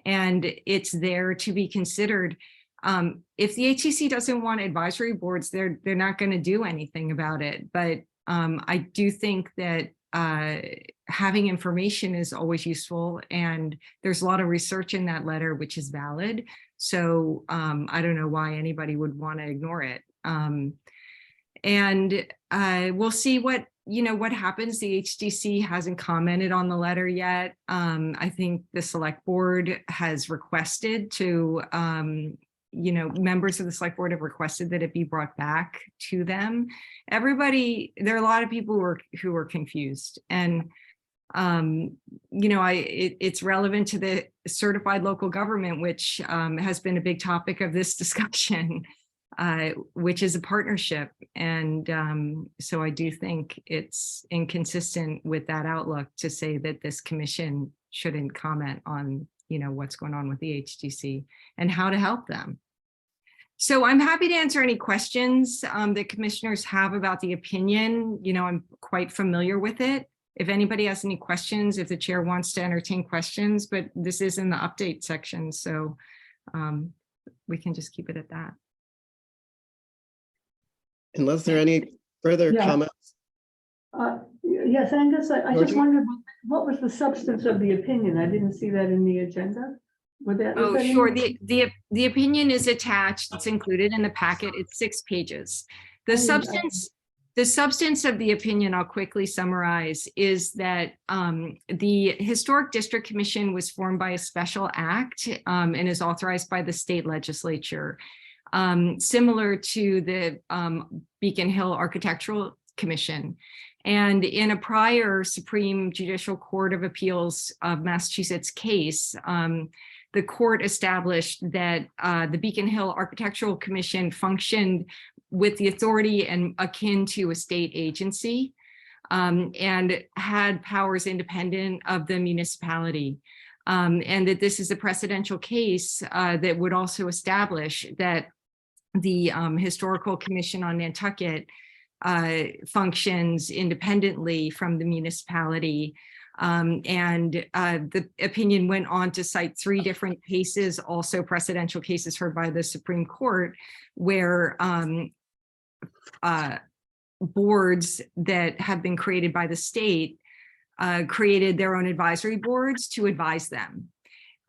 [SPEAKER 4] And it's there to be considered. If the HCC doesn't want advisory boards, they're not going to do anything about it. But I do think that having information is always useful, and there's a lot of research in that letter which is valid. So I don't know why anybody would want to ignore it. And we'll see what happens. The HDC hasn't commented on the letter yet. I think the select board has requested to, members of the select board have requested that it be brought back to them. There are a lot of people who are confused. And It's relevant to the certified local government, which has been a big topic of this discussion, which is a partnership. And so I do think it's inconsistent with that outlook to say that this commission shouldn't comment on, what's going on with the HDC and how to help them. So I'm happy to answer any questions that commissioners have about the opinion. I'm quite familiar with it. If anybody has any questions, if the chair wants to entertain questions, but this is in the update section, so we can just keep it at that.
[SPEAKER 2] Unless there are any further
[SPEAKER 8] Yeah.
[SPEAKER 2] comments.
[SPEAKER 8] Yes, Angus, I just
[SPEAKER 2] Georgie?
[SPEAKER 8] wondered, what was the substance of the opinion? I didn't see that in the agenda. Was
[SPEAKER 4] Oh,
[SPEAKER 8] that in
[SPEAKER 4] sure.
[SPEAKER 8] there?
[SPEAKER 4] The opinion is attached. It's included in the packet. It's 6 pages. The substance of the opinion, I'll quickly summarize, is that the Historic District Commission was formed by a special act and is authorized by the state legislature, similar to the Beacon Hill Architectural Commission. And in a prior Supreme Judicial Court of Appeals of Massachusetts case, the court established that the Beacon Hill Architectural Commission functioned with the authority and akin to a state agency, and had powers independent of the municipality. And that this is a precedential case that would also establish that the Historical Commission on Nantucket functions independently from the municipality. The opinion went on to cite 3 different cases, also precedential cases heard by the Supreme Court, where boards that have been created by the state created their own advisory boards to advise them.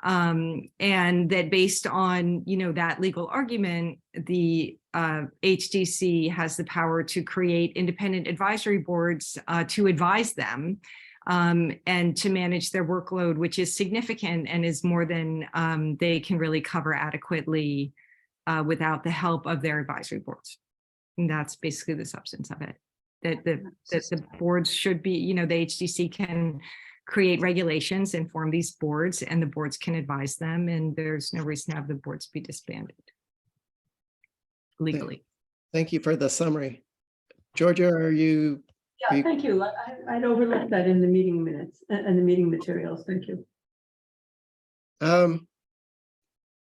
[SPEAKER 4] And that based on, that legal argument, the HDC has the power to create independent advisory boards to advise them and to manage their workload, which is significant and is more than they can really cover adequately without the help of their advisory boards. And that's basically the substance of it. That the boards should be, the HDC can create regulations and form these boards, and the boards can advise them, and there's no reason to have the boards be disbanded legally.
[SPEAKER 2] Thank you for the summary. Georgia, are you?
[SPEAKER 8] Yeah, thank you. I'd overlooked that in the meeting minutes and the meeting materials. Thank you.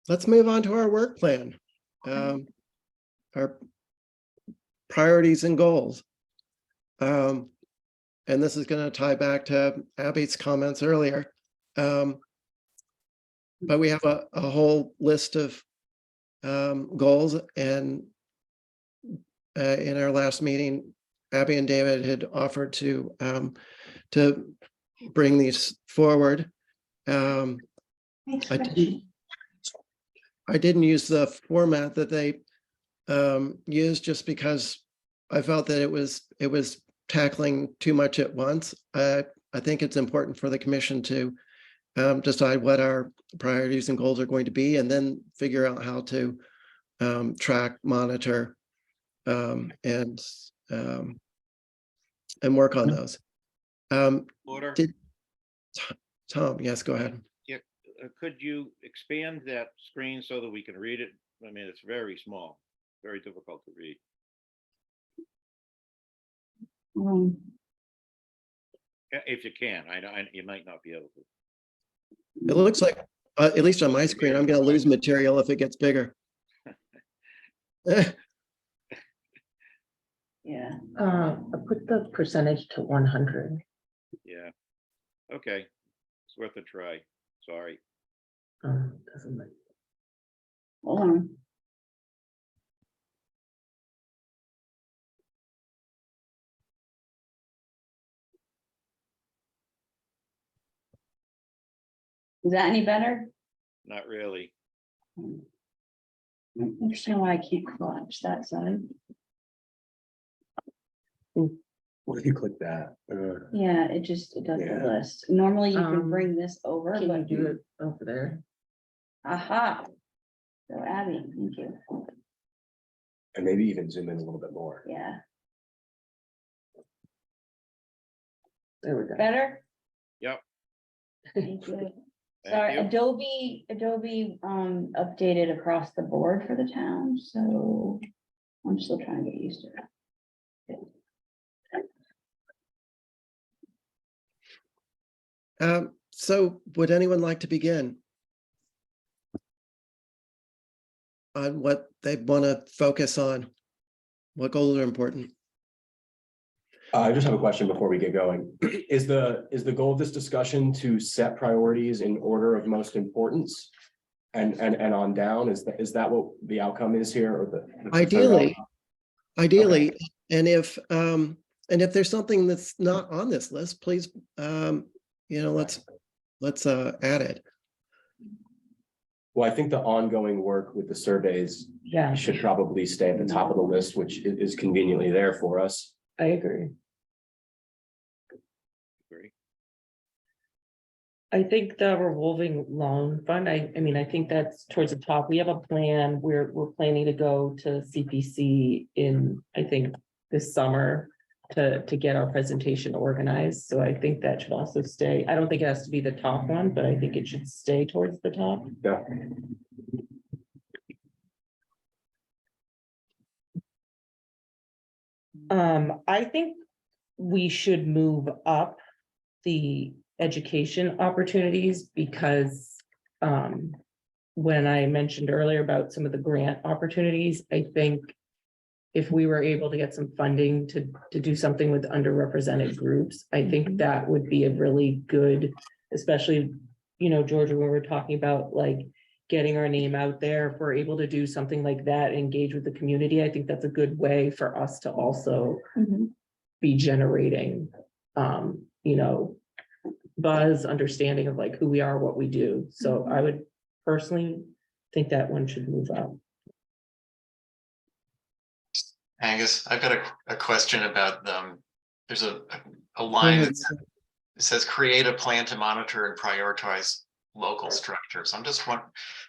[SPEAKER 2] Let's move on to our work plan. Our priorities and goals. And this is going to tie back to Abby's comments earlier. But we have a whole list of goals, and in our last meeting, Abby and David had offered to bring these forward. I didn't use the format that they used just because I felt that it was tackling too much at once. I think it's important for the commission to decide what our priorities and goals are going to be, and then figure out how to track, monitor, and work on those.
[SPEAKER 7] Order.
[SPEAKER 2] Tom, yes, go ahead.
[SPEAKER 7] Yeah, could you expand that screen so that we can read it? I mean, it's very small, very difficult to read. If you can, you might not be able to.
[SPEAKER 2] It looks like, at least on my screen, I'm going to lose material if it gets bigger.
[SPEAKER 1] Yeah.
[SPEAKER 5] I put the percentage to 100.
[SPEAKER 7] Yeah. Okay. It's worth a try. Sorry.
[SPEAKER 5] Doesn't matter.
[SPEAKER 1] Hold on. Is that any better?
[SPEAKER 7] Not really.
[SPEAKER 1] I don't understand why I can't collapse that side.
[SPEAKER 6] What if you click that?
[SPEAKER 1] Yeah, it does the
[SPEAKER 6] Yeah.
[SPEAKER 1] list. Normally you can
[SPEAKER 5] Um,
[SPEAKER 1] bring this over,
[SPEAKER 5] Can you
[SPEAKER 1] but
[SPEAKER 5] do it over there?
[SPEAKER 1] aha. So Abby, thank you.
[SPEAKER 6] And maybe even zoom in a little bit more.
[SPEAKER 1] Yeah,
[SPEAKER 5] There we go.
[SPEAKER 1] better?
[SPEAKER 7] Yep.
[SPEAKER 1] Thank you.
[SPEAKER 7] Thank
[SPEAKER 1] Sorry,
[SPEAKER 7] you.
[SPEAKER 1] Adobe updated across the board for the town, so I'm still trying to get used to it.
[SPEAKER 2] So would anyone like to begin on what they want to focus on? What goals are important?
[SPEAKER 6] I just have a question before we get going. Is the goal of this discussion to set priorities in order of most importance? And on down, is that what the outcome is here, or the preferred
[SPEAKER 2] Ideally, and if there's something that's not on this list, please, let's add it.
[SPEAKER 6] Well, I think the ongoing work with the surveys
[SPEAKER 5] Yeah,
[SPEAKER 6] should probably stay at the top of the list, which is conveniently there for us.
[SPEAKER 5] I agree.
[SPEAKER 7] Agree.
[SPEAKER 5] I think the revolving loan fund, I mean, I think that's towards the top. We have a plan. We're planning to go to CPC in, I think, this summer to get our presentation organized. So I think that should also stay. I don't think it has to be the top one, but I think it should stay towards the top.
[SPEAKER 6] Yeah.
[SPEAKER 5] I think we should move up the education opportunities because when I mentioned earlier about some of the grant opportunities, I think if we were able to get some funding to do something with underrepresented groups, I think that would be a really good, especially, Georgia, when we're talking about like getting our name out there, if we're able to do something like that, engage with the community, I think that's a good way for us to also be generating, buzz, understanding of like who we are, what we do. So I would personally think that one should move up.
[SPEAKER 9] Angus, I've got a question about there's a line that says create a plan to monitor and prioritize local structures. I'm just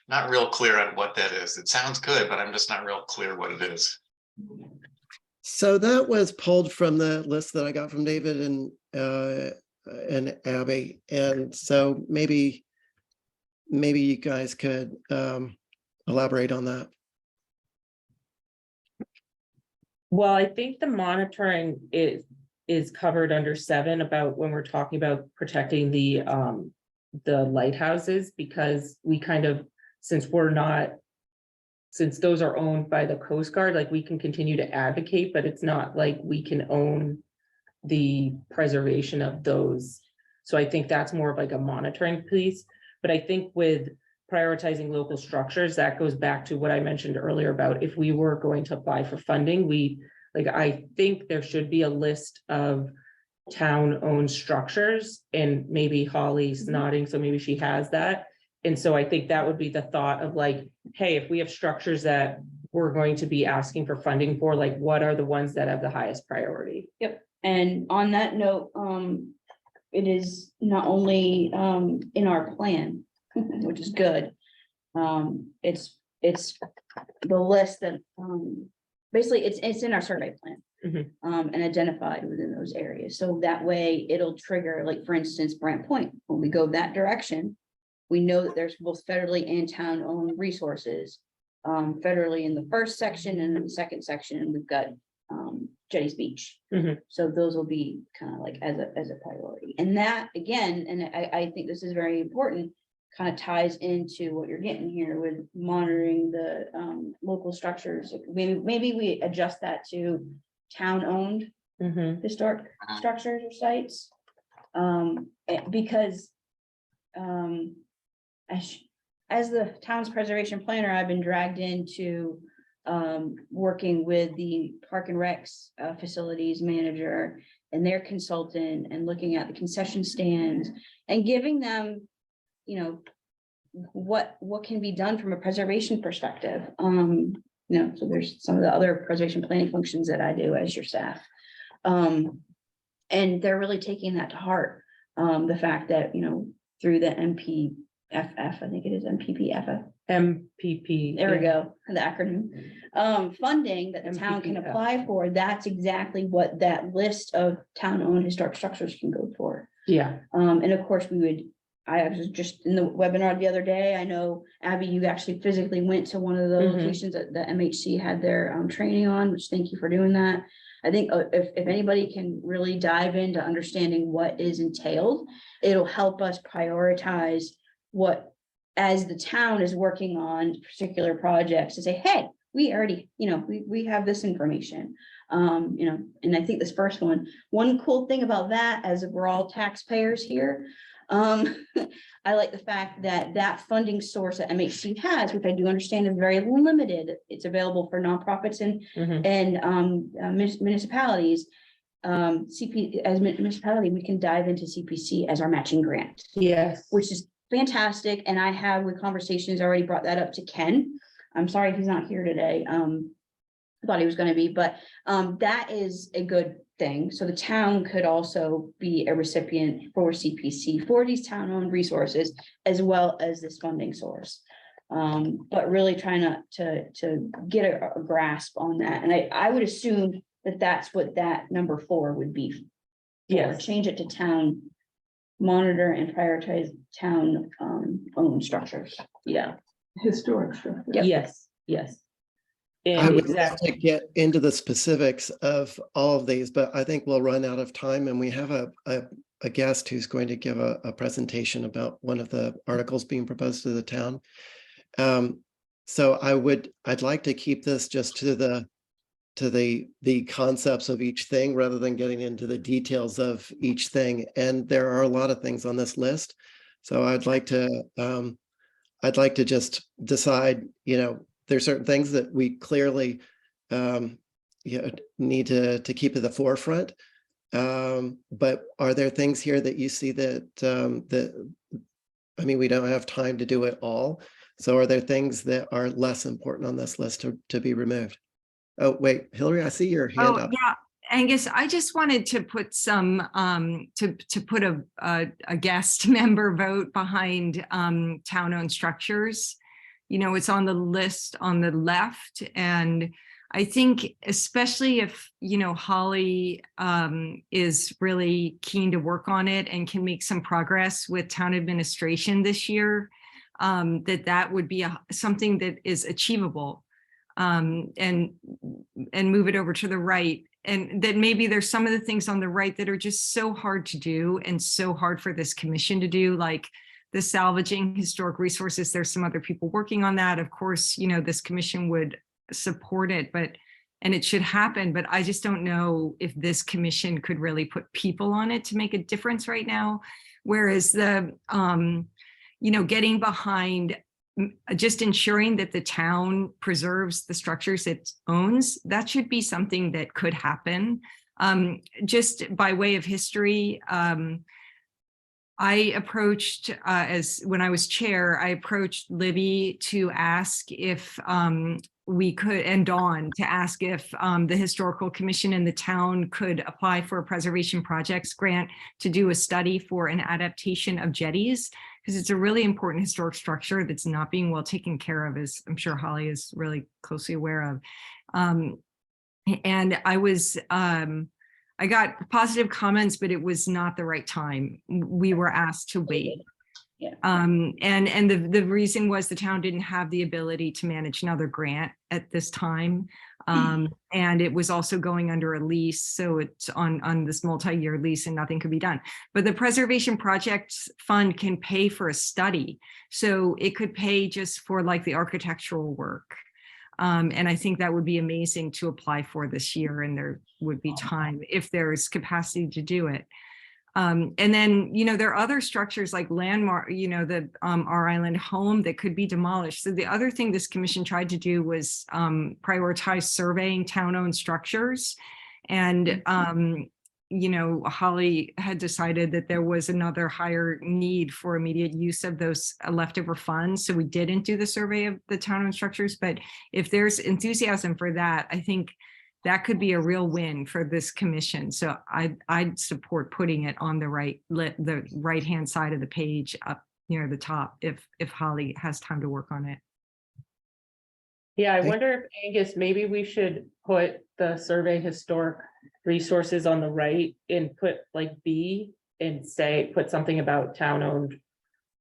[SPEAKER 9] not real clear on what that is. It sounds good, but I'm just not real clear what it is.
[SPEAKER 2] So that was pulled from the list that I got from David and Abby. And so maybe you guys could elaborate on that.
[SPEAKER 5] Well, I think the monitoring is covered under 7 about when we're talking about protecting the lighthouses, because we kind of, since those are owned by the Coast Guard, like we can continue to advocate, but it's not like we can own the preservation of those. So I think that's more of like a monitoring piece. But I think with prioritizing local structures, that goes back to what I mentioned earlier about if we were going to apply for funding, I think there should be a list of town-owned structures, and maybe Holly's nodding, so maybe she has that. And so I think that would be the thought of like, hey, if we have structures that we're going to be asking for funding for, like, what are the ones that have the highest priority?
[SPEAKER 1] Yep, and on that note, it is not only in our plan, which is good. It's the list that basically it's in our survey plan and identified within those areas. So that way it'll trigger, like for instance, Brant Point. When we go that direction, we know that there's both federally and town-owned resources. Federally in the first section, and in the second section, we've got Jetty's Beach. So those will be kind of like as a priority. And that again, and I think this is very important, kind of ties into what you're getting here with monitoring the local structures. Maybe we adjust that to town-owned historic structures or sites. Because as the town's preservation planner, I've been dragged into working with the Park and Recs facilities manager and their consultant, and looking at the concession stands and giving them, what can be done from a preservation perspective. So there's some of the other preservation planning functions that I do as your staff. And they're really taking that to heart. The fact that, through the MPFF, I think it is MPPFF.
[SPEAKER 5] MPP.
[SPEAKER 1] There we go, the acronym. Funding that the town can apply for, that's exactly what that list of town-owned historic structures can go for.
[SPEAKER 5] Yeah,
[SPEAKER 1] And of course, I was just in the webinar the other day. I know, Abby, you actually physically went to one of the
[SPEAKER 5] Mhm.
[SPEAKER 1] locations that the MHC had their training on, which thank you for doing that. I think if anybody can really dive into understanding what is entailed, it'll help us prioritize what, as the town is working on particular projects, to say, hey, we already, we have this information. And I think this first one cool thing about that, as we're all taxpayers here, I like the fact that that funding source that MHC has, which I do understand is very limited. It's available for nonprofits
[SPEAKER 5] mhm.
[SPEAKER 1] and municipalities. As municipality, we can dive into CPC as our matching grant,
[SPEAKER 5] Yes.
[SPEAKER 1] which is fantastic. And I have, with conversations, already brought that up to Ken. I'm sorry he's not here today. I thought he was gonna be, but that is a good thing. So the town could also be a recipient for CPC for these town-owned resources, as well as this funding source. But really trying to get a grasp on that. And I would assume that that's what that number 4 would be. For.
[SPEAKER 5] Yes.
[SPEAKER 1] Change it to town monitor and prioritize town owned structures.
[SPEAKER 5] Yeah,
[SPEAKER 8] Historic structure.
[SPEAKER 1] Yep.
[SPEAKER 5] yes, yes.
[SPEAKER 2] I
[SPEAKER 5] And
[SPEAKER 2] would love
[SPEAKER 5] exactly,
[SPEAKER 2] to get into the specifics of all of these, but I think we'll run out of time, and we have a guest who's going to give a presentation about one of the articles being proposed to the town. So I'd like to keep this just to the concepts of each thing rather than getting into the details of each thing. And there are a lot of things on this list. So I'd like to just decide, there's certain things that we clearly need to keep at the forefront. But are there things here that you see that we don't have time to do it all. So are there things that are less important on this list to be removed? Oh, wait, Hillary, I see your hand up.
[SPEAKER 4] Yeah, Angus, I just wanted to put some to put a guest member vote behind town-owned structures. It's on the list on the left, and I think especially if Holly is really keen to work on it and can make some progress with town administration this year, that would be something that is achievable. And move it over to the right, and that maybe there's some of the things on the right that are just so hard to do and so hard for this commission to do, like the salvaging historic resources. There's some other people working on that. Of course, this commission would support it, and it should happen, but I just don't know if this commission could really put people on it to make a difference right now. Whereas the getting behind just ensuring that the town preserves the structures it owns, that should be something that could happen. Just by way of history, I approached, when I was chair, I approached Libby to ask if we could, and Dawn, to ask if the Historical Commission in the town could apply for a preservation projects grant to do a study for an adaptation of jetties, because it's a really important historic structure that's not being well taken care of, as I'm sure Holly is really closely aware of. And I got positive comments, but it was not the right time. We were asked to wait.
[SPEAKER 1] Yeah.
[SPEAKER 4] And the reason was the town didn't have the ability to manage another grant at this time. And it was also going under a lease. So it's on this multi-year lease and nothing could be done. But the Preservation Projects Fund can pay for a study. So it could pay just for like the architectural work. And I think that would be amazing to apply for this year, and there would be time if there's capacity to do it. And then, there are other structures like Landmark, the our Island home that could be demolished. So the other thing this commission tried to do was prioritize surveying town-owned structures. And, Holly had decided that there was another higher need for immediate use of those leftover funds. So we didn't do the survey of the town-owned structures. But if there's enthusiasm for that, I think that could be a real win for this commission. So I'd support putting it on the right-hand side of the page up near the top if Holly has time to work on it.
[SPEAKER 5] yeah, I wonder if Angus, maybe we should put the survey historic resources on the right and put like B and say, put something about town-owned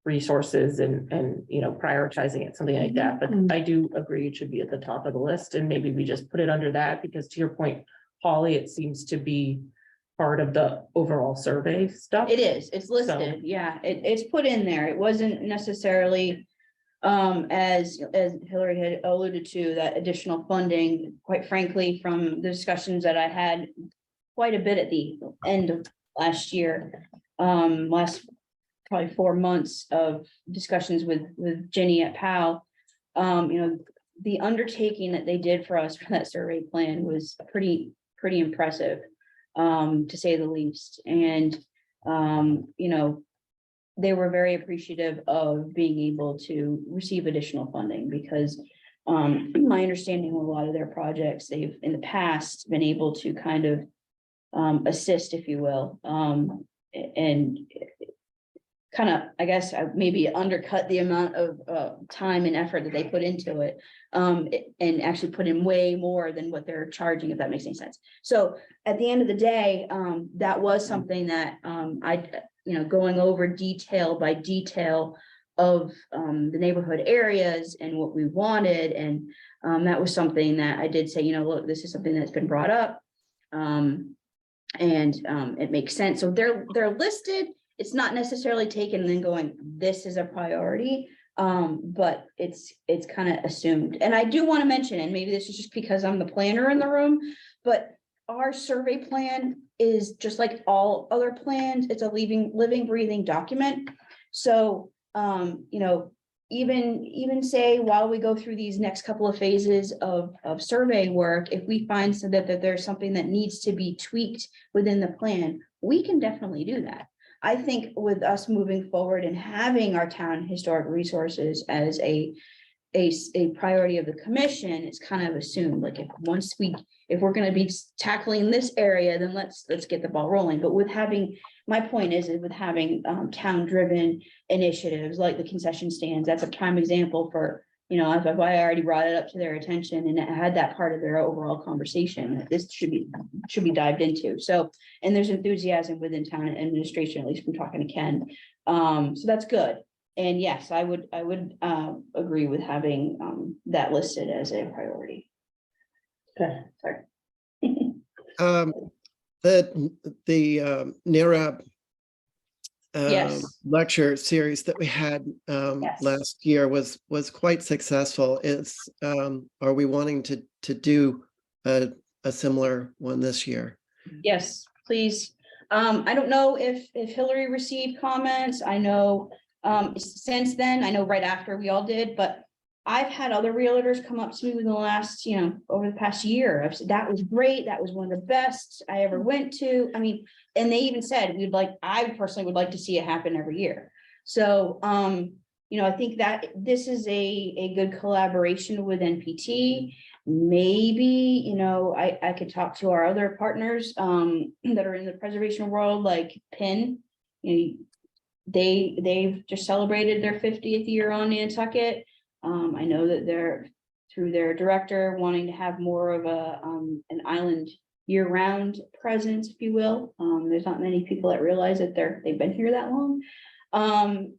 [SPEAKER 5] resources and, you know, prioritizing it, something like that. But I do agree it should be at the top of the list, and maybe we just put it under that, because to your point, Holly, it seems to be part of the overall survey stuff.
[SPEAKER 1] It is, it's
[SPEAKER 5] So-
[SPEAKER 1] listed, yeah, it's put in there. It wasn't necessarily. As Hillary had alluded to, that additional funding, quite frankly, from the discussions that I had quite a bit at the end of last year. Last probably 4 months of discussions with Jenny at POW. You know, the undertaking that they did for us for that survey plan was pretty impressive, to say the least. And, you know, they were very appreciative of being able to receive additional funding because, my understanding of a lot of their projects, they've in the past been able to kind of, assist, if you will, and kind of, I guess, maybe undercut the amount of time and effort that they put into it, and actually put in way more than what they're charging, if that makes any sense. So at the end of the day, that was something that you know, going over detail by detail of the neighborhood areas and what we wanted, and that was something that I did say, you know, look, this is something that's been brought up, and it makes sense. So they're listed. It's not necessarily taken and then going, this is a priority, but it's kind of assumed. And I do want to mention, and maybe this is just because I'm the planner in the room, but our survey plan is just like all other plans. It's a living, breathing document. So, you know, even say while we go through these next couple of phases of survey work, if we find so that there's something that needs to be tweaked within the plan, we can definitely do that. I think with us moving forward and having our town historic resources as a priority of the commission, it's kind of assumed, like if we're going to be tackling this area, then let's get the ball rolling. But with having, my point is with having town driven initiatives like the concession stands, that's a prime example for, you know, if I already brought it up to their attention and had that part of their overall conversation that this should be dived into. So, and there's enthusiasm within town administration, at least from talking to Ken. So that's good. And yes, I would agree with having that listed as a priority.
[SPEAKER 5] Okay.
[SPEAKER 1] Sorry.
[SPEAKER 2] The NARAB
[SPEAKER 1] Yes.
[SPEAKER 2] lecture series that we had
[SPEAKER 1] Yes.
[SPEAKER 2] last year was quite successful. Are we wanting to do a similar one this year?
[SPEAKER 1] Yes, please. I don't know if Hillary received comments. I know since then, I know right after we all did, but I've had other realtors come up to me within the last, you know, over the past year. I've said, that was great. That was one of the best I ever went to. I mean, and they even said, I personally would like to see it happen every year. So, you know, I think that this is a good collaboration with NPT. Maybe, you know, I could talk to our other partners that are in the preservation world, like PIN. You know, they've just celebrated their 50th year on Nantucket. I know that they're through their director wanting to have more of an island year-round presence, if you will. There's not many people that realize that they've been here that long.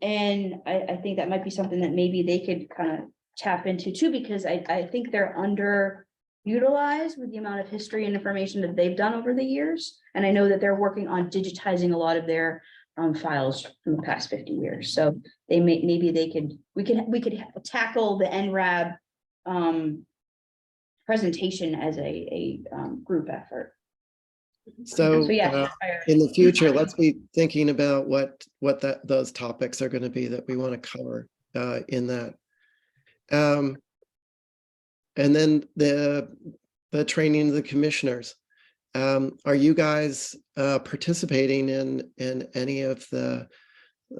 [SPEAKER 1] And I think that might be something that maybe they could kind of tap into too, because I think they're underutilized with the amount of history and information that they've done over the years. And I know that they're working on digitizing a lot of their files from the past 50 years. So we could tackle the NRAB presentation as a group effort.
[SPEAKER 2] So
[SPEAKER 1] yeah,
[SPEAKER 2] in the future, let's be thinking about what those topics are going to be that we want to cover in that. And then the training of the commissioners. Are you guys participating in any of the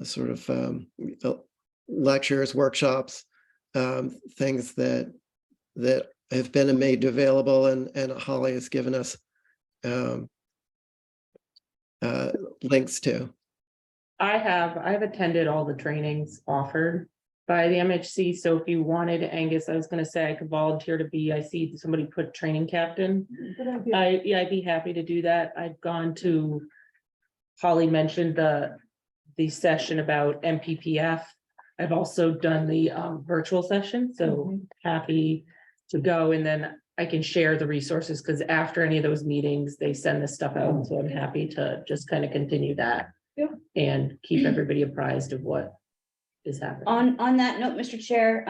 [SPEAKER 2] sort of the lectures, workshops, things that have been made available, and Holly has given us links to?
[SPEAKER 5] I've attended all the trainings offered by the MHC. So if you wanted, Angus, I was going to say I could volunteer to be, I see somebody put training captain.
[SPEAKER 8] Good idea.
[SPEAKER 5] I'd be happy to do that. I've gone to Holly mentioned the session about MPPF. I've also done the virtual session, so happy to go, and then I can share the resources, because after any of those meetings, they send this stuff out, so I'm happy to just kind of continue that.
[SPEAKER 1] Yeah.
[SPEAKER 5] And keep everybody apprised of what is happening.
[SPEAKER 1] On that note, Mr. Chair,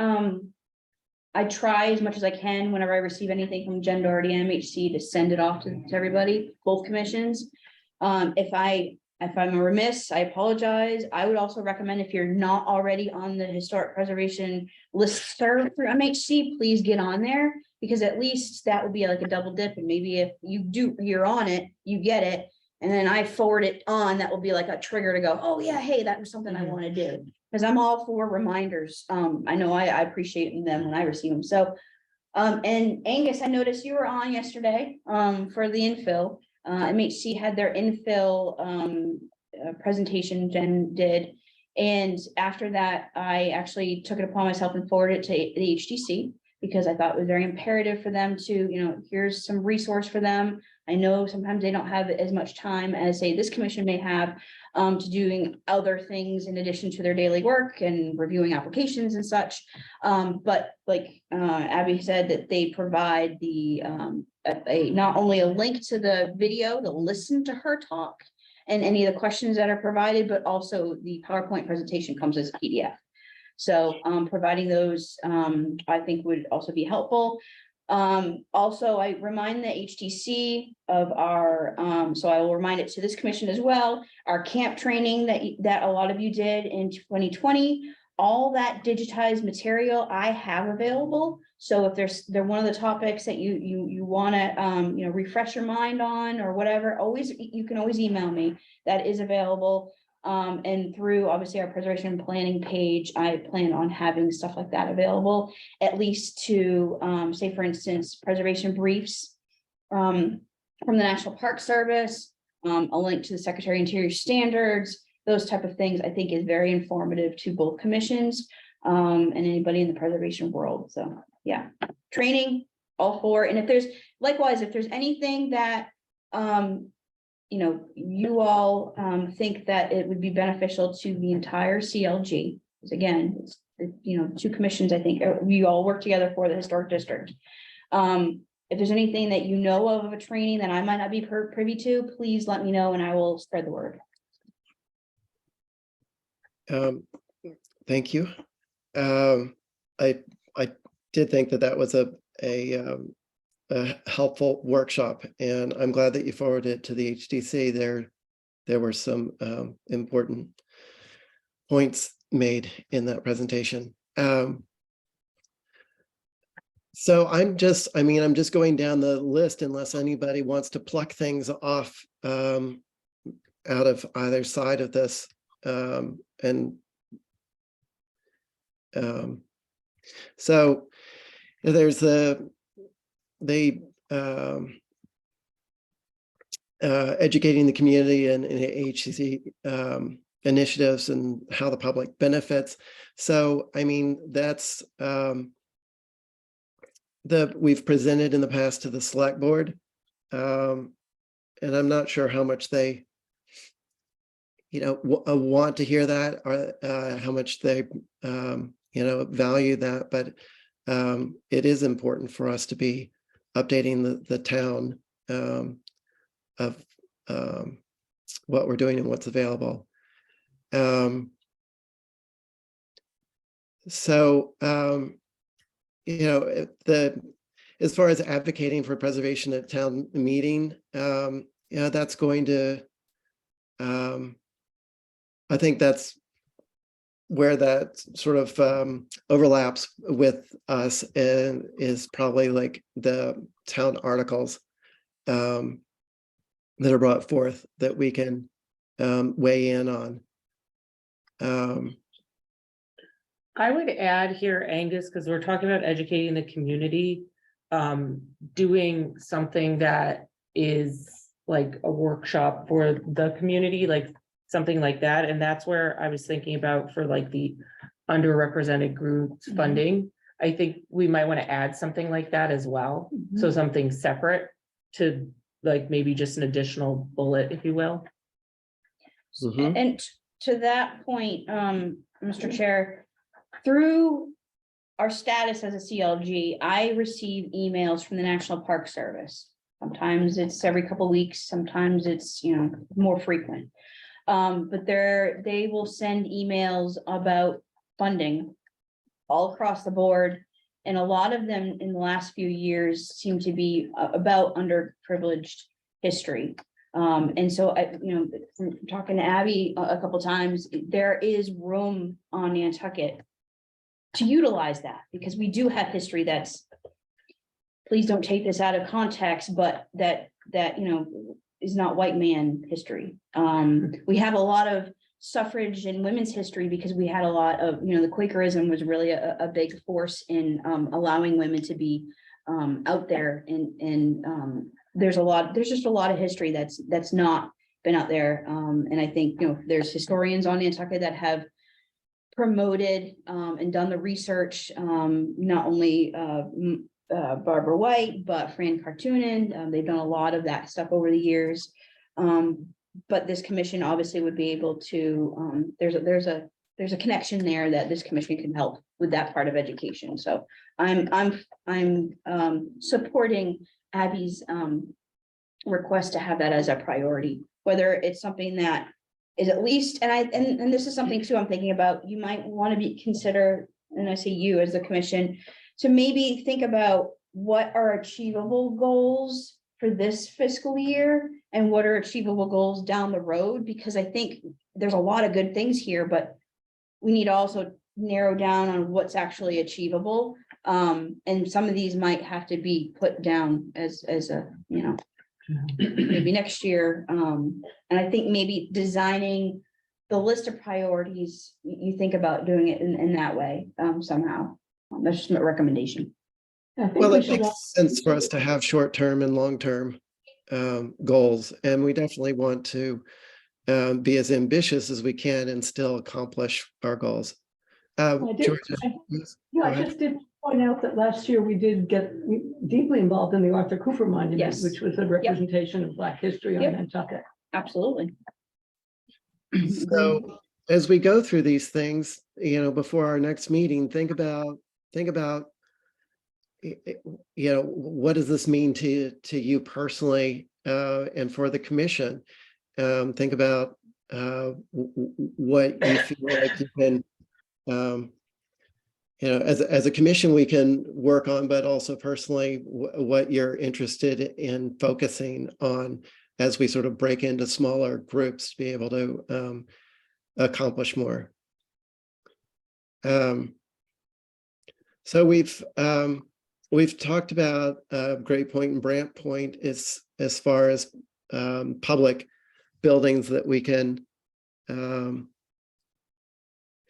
[SPEAKER 1] I try as much as I can whenever I receive anything from Jen Doherty and MHC to send it off to everybody, both commissions. If I'm remiss, I apologize. I would also recommend, if you're not already on the historic preservation listserv through MHC, please get on there, because at least that would be like a double dip, and maybe if you're on it, you get it. And then I forward it on, that will be like a trigger to go, oh yeah, hey, that was something I want to do. Because I'm all for reminders. I know I appreciate them when I receive them. So, and Angus, I noticed you were on yesterday, for the infill. MHC had their infill, presentation Jen did. And after that, I actually took it upon myself and forwarded it to the HTC, because I thought it was very imperative for them to, here's some resource for them. I know sometimes they don't have as much time as, say, this commission may have, to doing other things in addition to their daily work and reviewing applications and such. But like Abby said, that they provide the not only a link to the video to listen to her talk and any of the questions that are provided, but also the PowerPoint presentation comes as a PDF. So providing those, I think would also be helpful. Also, I remind the HTC of our, so I will remind it to this commission as well, our camp training that a lot of you did in 2020, all that digitized material I have available. So if they're one of the topics that you want to, refresh your mind on or whatever, you can always email me. That is available. And through obviously our preservation and planning page, I plan on having stuff like that available, at least to, say, for instance, preservation briefs from the National Park Service, a link to the Secretary of Interior standards, those type of things I think is very informative to both commissions and anybody in the preservation world. So yeah, training, all for. And if there's anything that you all think that it would be beneficial to the entire CLG, because again, it's, two commissions, I think we all work together for the historic district. If there's anything that you know of a training that I might not be privy to, please let me know and I will spread the word.
[SPEAKER 2] Thank you. I did think that was a helpful workshop, and I'm glad that you forwarded it to the HDC. There were some important points made in that presentation. So I'm just going down the list unless anybody wants to pluck things off out of either side of this. So there's the educating the community and HCC initiatives and how the public benefits. So, I mean, that's we've presented in the past to the select board. And I'm not sure how much they, want to hear that or how much they, value that, but it is important for us to be updating the town of what we're doing and what's available. As far as advocating for preservation at town meeting, that's going to, I think that's where that sort of overlaps with us and is probably like the town articles that are brought forth that we can weigh in on.
[SPEAKER 5] I would add here, Angus, because we're talking about educating the community, doing something that is like a workshop for the community, like something like that. And that's where I was thinking about for like the underrepresented groups funding. I think we might want to add something like that as well. So something separate to like maybe just an additional bullet, if you will.
[SPEAKER 2] Mhm.
[SPEAKER 1] And to that point, Mr. Chair, through our status as a CLG, I receive emails from the National Park Service. Sometimes it's every couple weeks, sometimes it's, more frequent. But they will send emails about funding all across the board. And a lot of them in the last few years seem to be about underprivileged history. And so from talking to Abby a couple times, there is room on Nantucket to utilize that, because we do have history that's, please don't take this out of context, but that is not white man history. We have a lot of suffrage and women's history because we had a lot of, the Quakerism was really a big force in allowing women to be out there, and there's just a lot of history that's not been out there. And I think, there's historians on Nantucket that have promoted and done the research, not only Barbara White, but Fran Cartoonan. They've done a lot of that stuff over the years. But this commission obviously would be able to, there's a connection there that this commission can help with that part of education. So I'm supporting Abby's request to have that as a priority, whether it's something that is at least, and this is something too I'm thinking about, you might want to consider, and I say you as the commission, to maybe think about what are achievable goals for this fiscal year and what are achievable goals down the road, because I think there's a lot of good things here, but we need to also narrow down on what's actually achievable. And some of these might have to be put down as a, maybe next year. And I think maybe designing the list of priorities, you think about doing it in that way, somehow. That's just my recommendation.
[SPEAKER 8] I think
[SPEAKER 2] Well,
[SPEAKER 8] we
[SPEAKER 2] it
[SPEAKER 8] should
[SPEAKER 2] makes sense for us to have short-term and long-term goals, and we definitely want to be as ambitious as we can and still accomplish our goals. Georgia, yes, go
[SPEAKER 8] I
[SPEAKER 2] ahead.
[SPEAKER 8] just did point out that last year we did get deeply involved in the Arthur Cooper Monument,
[SPEAKER 1] Yes.
[SPEAKER 8] which was a representation of Black history on
[SPEAKER 1] Yep.
[SPEAKER 8] Nantucket.
[SPEAKER 1] Absolutely.
[SPEAKER 2] So as we go through these things, before our next meeting, think about, what does this mean to you personally, and for the commission? Think about what you feel like you can, as a commission we can work on, but also personally what you're interested in focusing on as we sort of break into smaller groups to be able to accomplish more. So we've talked about Great Point and Brant Point as far as public buildings that we can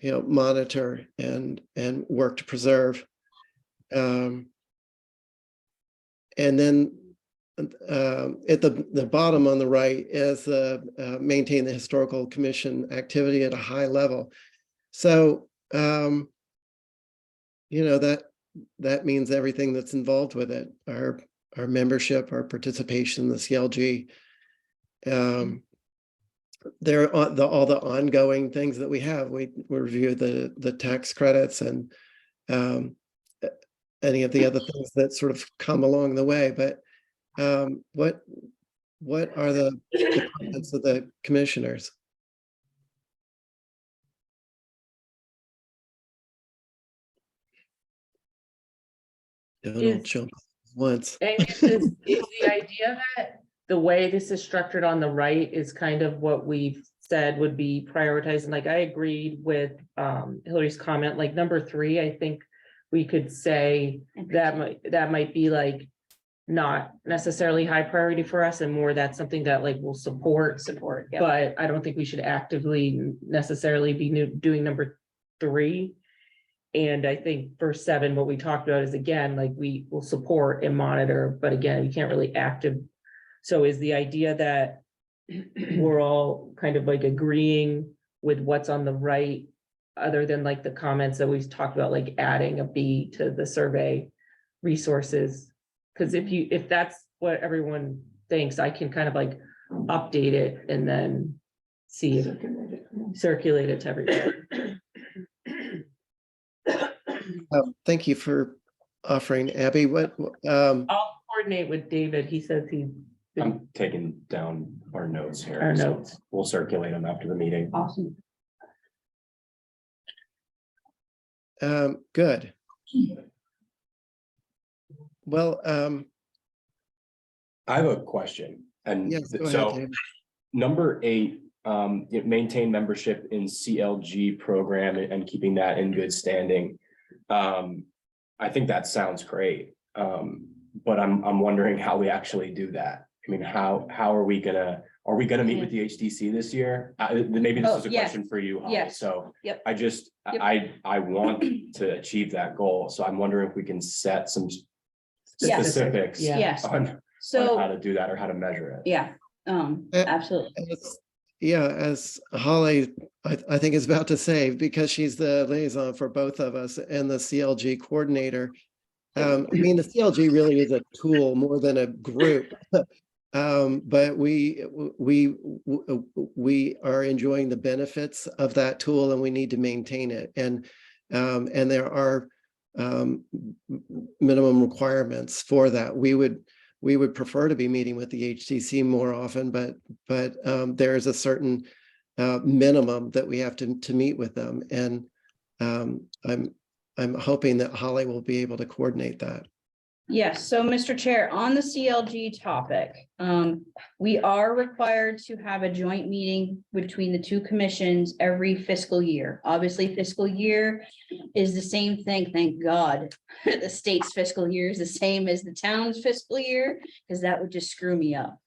[SPEAKER 2] monitor and work to preserve. And then at the bottom on the right is maintain the historical commission activity at a high level. So that means everything that's involved with it, our membership, our participation in the CLG. There are all the ongoing things that we have. We review the tax credits and any of the other things that sort of come along the way. But what are the comments of the commissioners? Don't jump once.
[SPEAKER 5] Is the idea that the way this is structured on the right is kind of what we've said would be prioritized? And like, I agreed with Hillary's comment, like number 3, I think we could say that might be like not necessarily high priority for us, and more that's something that like we'll support.
[SPEAKER 1] Yep.
[SPEAKER 5] But I don't think we should actively necessarily be doing number 3. And I think for 7, what we talked about is, again, like we will support and monitor, but again, we can't really active. So is the idea that we're all kind of like agreeing with what's on the right, other than like the comments that we've talked about, like adding a B to the survey resources? Because if that's what everyone thinks, I can kind of like update it and then see it
[SPEAKER 8] Circulated, yeah.
[SPEAKER 5] circulated to everybody.
[SPEAKER 2] Thank you for offering, Abby.
[SPEAKER 5] I'll coordinate with David. He says he,
[SPEAKER 6] I'm taking down our notes here.
[SPEAKER 5] Our
[SPEAKER 6] so
[SPEAKER 5] notes.
[SPEAKER 6] We'll circulate them after the meeting.
[SPEAKER 8] Awesome.
[SPEAKER 2] Good. Well,
[SPEAKER 6] I have a question, and
[SPEAKER 2] yes, go ahead,
[SPEAKER 6] so
[SPEAKER 2] David.
[SPEAKER 6] number 8, maintain membership in CLG program and keeping that in good standing. I think that sounds great. But I'm wondering how we actually do that. I mean, how are we gonna meet with the HDC this year? Maybe this
[SPEAKER 1] Oh,
[SPEAKER 6] is a
[SPEAKER 1] yes.
[SPEAKER 6] question for you, Holly.
[SPEAKER 1] Yes.
[SPEAKER 6] So
[SPEAKER 1] Yep.
[SPEAKER 6] I just,
[SPEAKER 1] Yep.
[SPEAKER 6] I want to achieve that goal. So I'm wondering if we can set some
[SPEAKER 1] Yes.
[SPEAKER 6] specifics
[SPEAKER 5] Yeah.
[SPEAKER 1] Yes,
[SPEAKER 6] on how
[SPEAKER 1] so,
[SPEAKER 6] to do that or how to measure it.
[SPEAKER 1] yeah, absolutely.
[SPEAKER 2] As Holly, I think is about to say, because she's the liaison for both of us and the CLG coordinator. I mean, the CLG really is a tool more than a group. But we are enjoying the benefits of that tool, and we need to maintain it. And there are minimum requirements for that. We would prefer to be meeting with the HTC more often, but there's a certain minimum that we have to meet with them, and I'm hoping that Holly will be able to coordinate that.
[SPEAKER 1] Yes, so Mr. Chair, on the CLG topic, we are required to have a joint meeting between the two commissions every fiscal year. Obviously, fiscal year is the same thing, thank God. The state's fiscal year is the same as the town's fiscal year, because that would just screw me up.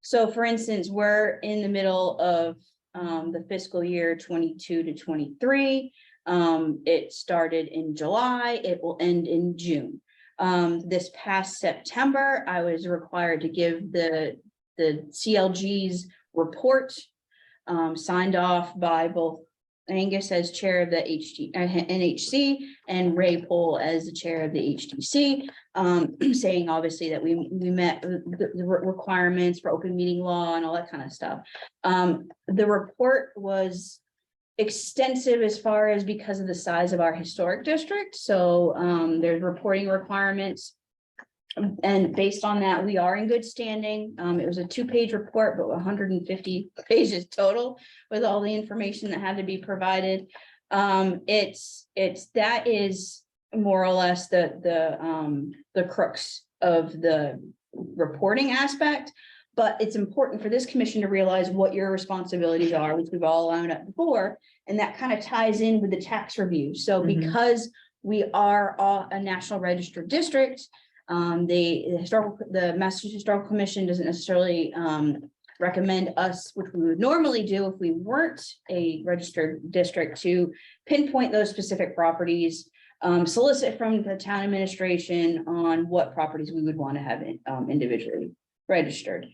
[SPEAKER 1] So for instance, we're in the middle of the fiscal year 22 to 23. It started in July, it will end in June. This past September, I was required to give the CLG's report, signed off by both Angus as chair of the NHC and Ray Pohl as the chair of the HDC, saying obviously that we met the requirements for open meeting law and all that kind of stuff. The report was extensive as far as because of the size of our historic district. So there's reporting requirements. And based on that, we are in good standing. It was a 2-page report, but 150 pages total with all the information that had to be provided. That is more or less the crux of the reporting aspect. But it's important for this commission to realize what your responsibilities are, which we've all lined up before, and that kind of ties in with the tax review. So because we are a national registered district, the Massachusetts Historical Commission doesn't necessarily recommend us, which we would normally do if we weren't a registered district, to pinpoint those specific properties, solicit from the town administration on what properties we would want to have individually registered.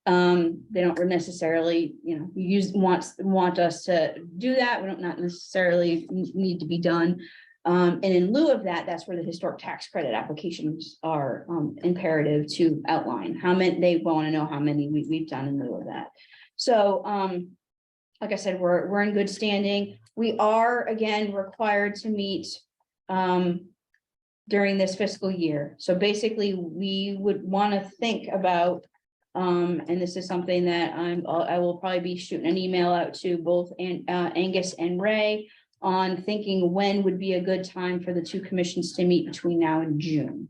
[SPEAKER 1] They don't necessarily, want us to do that. We don't not necessarily need to be done. And in lieu of that, that's where the historic tax credit applications are imperative to outline how many they want to know how many we've done in lieu of that. So, like I said, we're in good standing. We are again required to meet during this fiscal year. So basically, we would want to think about. And this is something that I will probably be shooting an email out to both Angus and Ray on thinking when would be a good time for the two commissions to meet between now and June.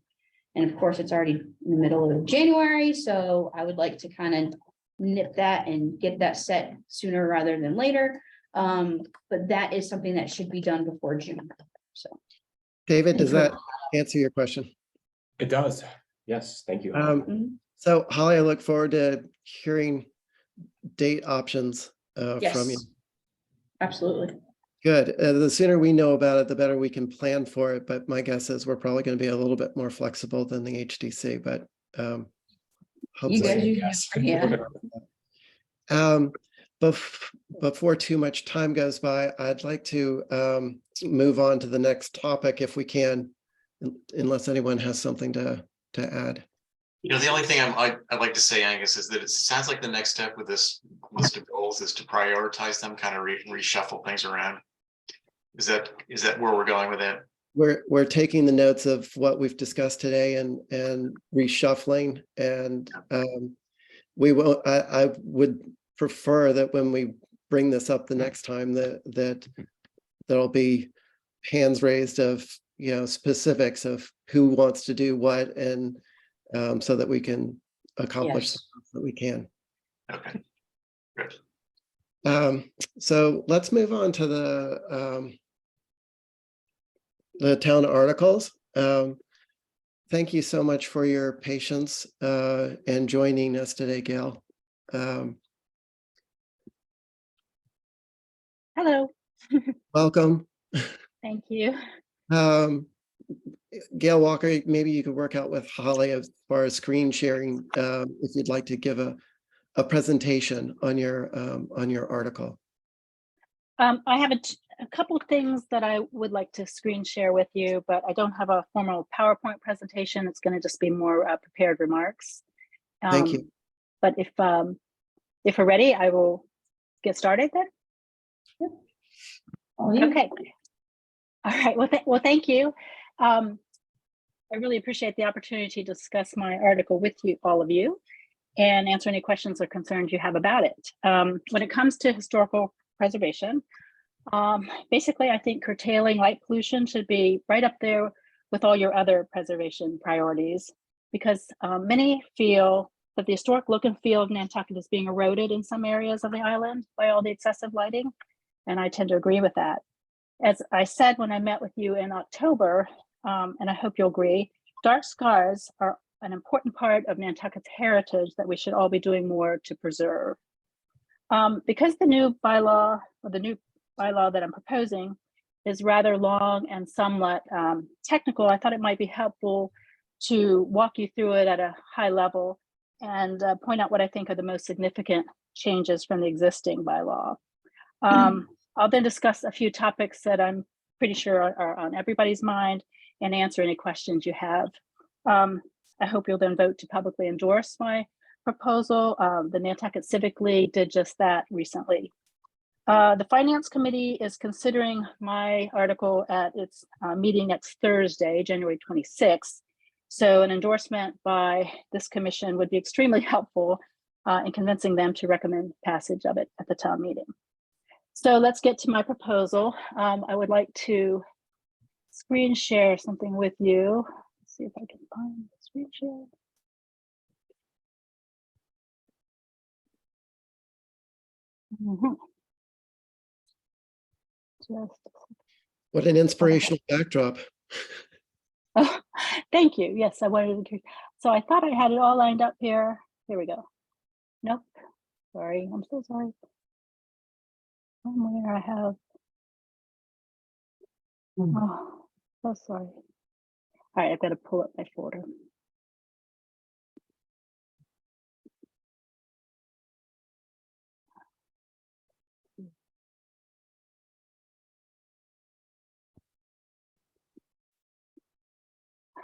[SPEAKER 1] And of course, it's already in the middle of January, so I would like to kind of nip that and get that set sooner rather than later. But that is something that should be done before June. So,
[SPEAKER 2] David, does that answer your question?
[SPEAKER 6] It does. Yes, thank you.
[SPEAKER 2] So Holly, I look forward to hearing date options from you.
[SPEAKER 1] yes, absolutely.
[SPEAKER 2] Good. The sooner we know about it, the better we can plan for it. But my guess is we're probably going to be a little bit more flexible than the HDC, but
[SPEAKER 1] You
[SPEAKER 2] hopefully.
[SPEAKER 1] guys, yeah.
[SPEAKER 2] Before too much time goes by, I'd like to move on to the next topic if we can, unless anyone has something to add.
[SPEAKER 9] The only thing I'd like to say, Angus, is that it sounds like the next step with this list of goals is to prioritize them, kind of reshuffle things around. Is that where we're going with it?
[SPEAKER 2] We're taking the notes of what we've discussed today and reshuffling, and we will, I would prefer that when we bring this up the next time that there'll be hands raised of, specifics of who wants to do what, and so that we can accomplish
[SPEAKER 1] Yes.
[SPEAKER 2] what we can.
[SPEAKER 9] Okay, good.
[SPEAKER 2] So let's move on to the town articles. Thank you so much for your patience and joining us today, Gail.
[SPEAKER 10] Hello,
[SPEAKER 2] Welcome.
[SPEAKER 10] thank you.
[SPEAKER 2] Gail Walker, maybe you could work out with Holly as far as screen sharing, if you'd like to give a presentation on your article.
[SPEAKER 10] I have a couple of things that I would like to screen share with you, but I don't have a formal PowerPoint presentation. It's going to just be more prepared remarks.
[SPEAKER 2] Thank you.
[SPEAKER 10] But if we're ready, I will get started then. Okay. All right. Well, thank you. I really appreciate the opportunity to discuss my article with you, all of you, and answer any questions or concerns you have about it. When it comes to historical preservation, basically, I think curtailing light pollution should be right up there with all your other preservation priorities, because many feel that the historic look and feel of Nantucket is being eroded in some areas of the island by all the excessive lighting, and I tend to agree with that. As I said when I met with you in October, and I hope you'll agree, dark skies are an important part of Nantucket's heritage that we should all be doing more to preserve. Because the new bylaw, or the new bylaw that I'm proposing, is rather long and somewhat technical, I thought it might be helpful to walk you through it at a high level and point out what I think are the most significant changes from the existing bylaw. I'll then discuss a few topics that I'm pretty sure are on everybody's mind and answer any questions you have. I hope you'll then vote to publicly endorse my proposal. The Nantucket Civic League did just that recently. The Finance Committee is considering my article at its meeting next Thursday, January 26th. So an endorsement by this commission would be extremely helpful in convincing them to recommend passage of it at the town meeting. So let's get to my proposal. I would like to screen share something with you. Let's see if I can find the screen share.
[SPEAKER 2] What an inspirational backdrop.
[SPEAKER 10] Oh, thank you. Yes, I wanted to. So I thought I had it all lined up here. Here we go. Nope. Sorry. I'm so sorry. Somewhere I have. Oh, so sorry. All right, I've got to pull up my folder.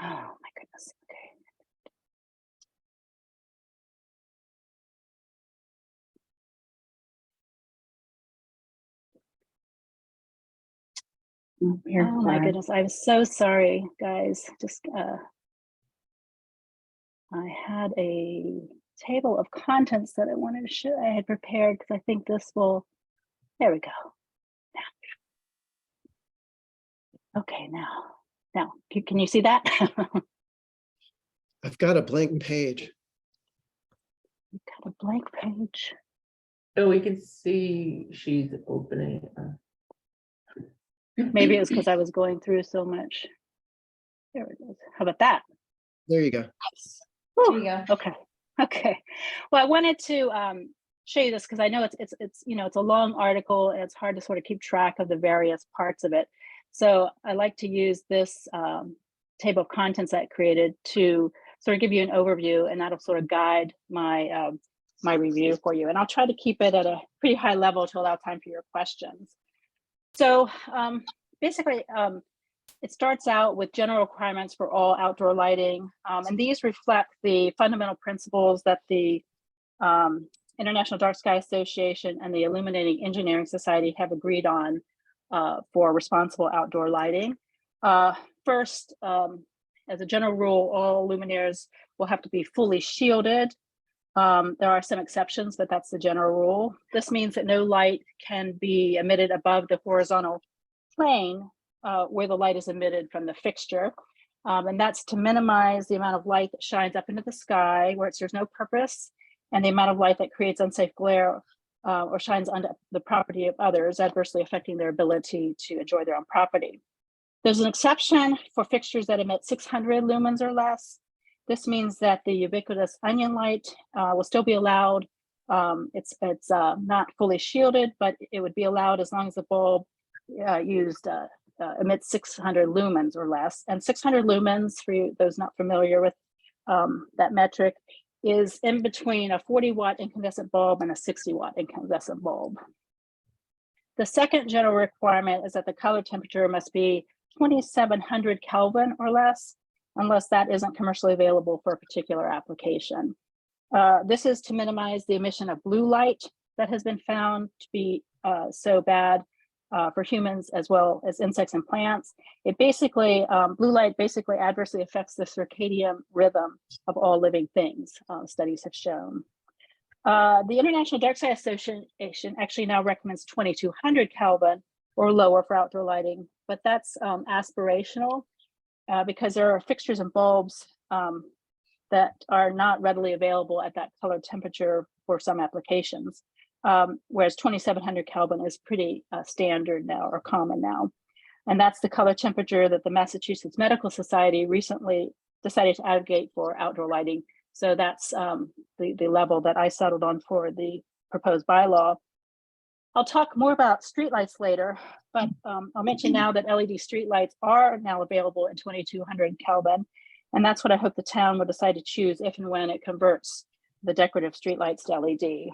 [SPEAKER 10] Oh my goodness. Okay. Oh my goodness, I'm so sorry, guys. Just I had a table of contents that I wanted to show. I had prepared because I think this will. There we go. Now. Okay, now, can you see that?
[SPEAKER 2] I've got a blank page.
[SPEAKER 10] You've got a blank page.
[SPEAKER 5] Oh, we can see she's opening.
[SPEAKER 10] Maybe it was because I was going through so much. There it is. How about that?
[SPEAKER 2] There you go.
[SPEAKER 10] There you go. Okay. Well, I wanted to show you this because I know it's it's a long article and it's hard to sort of keep track of the various parts of it. So I like to use this table of contents that I created to sort of give you an overview, and that'll sort of guide my my review for you. And I'll try to keep it at a pretty high level to allow time for your questions. So basically, it starts out with general requirements for all outdoor lighting. And these reflect the fundamental principles that the International Dark Sky Association and the Illuminating Engineering Society have agreed on for responsible outdoor lighting. First, as a general rule, all luminaires will have to be fully shielded. There are some exceptions, but that's the general rule. This means that no light can be emitted above the horizontal plane where the light is emitted from the fixture. And that's to minimize the amount of light that shines up into the sky where it serves no purpose, and the amount of light that creates unsafe glare or shines onto the property of others, adversely affecting their ability to enjoy their own property. There's an exception for fixtures that emit 600 lumens or less. This means that the ubiquitous onion light will still be allowed. It's not fully shielded, but it would be allowed as long as the bulb used emits 600 lumens or less. And 600 lumens, for those not familiar with that metric, is in between a 40-watt incandescent bulb and a 60-watt incandescent bulb. The second general requirement is that the color temperature must be 2700 Kelvin or less, unless that isn't commercially available for a particular application. This is to minimize the emission of blue light that has been found to be so bad for humans as well as insects and plants. It basically, blue light basically adversely affects the circadian rhythm of all living things, studies have shown. The International Dark Sky Association actually now recommends 2200 Kelvin or lower for outdoor lighting, but that's aspirational because there are fixtures and bulbs that are not readily available at that color temperature for some applications. Whereas 2700 Kelvin is pretty standard now or common now. And that's the color temperature that the Massachusetts Medical Society recently decided to advocate for outdoor lighting. So that's the level that I settled on for the proposed bylaw. I'll talk more about streetlights later, but I'll mention now that LED streetlights are now available in 2200 Kelvin. And that's what I hope the town will decide to choose if and when it converts the decorative streetlights to LED.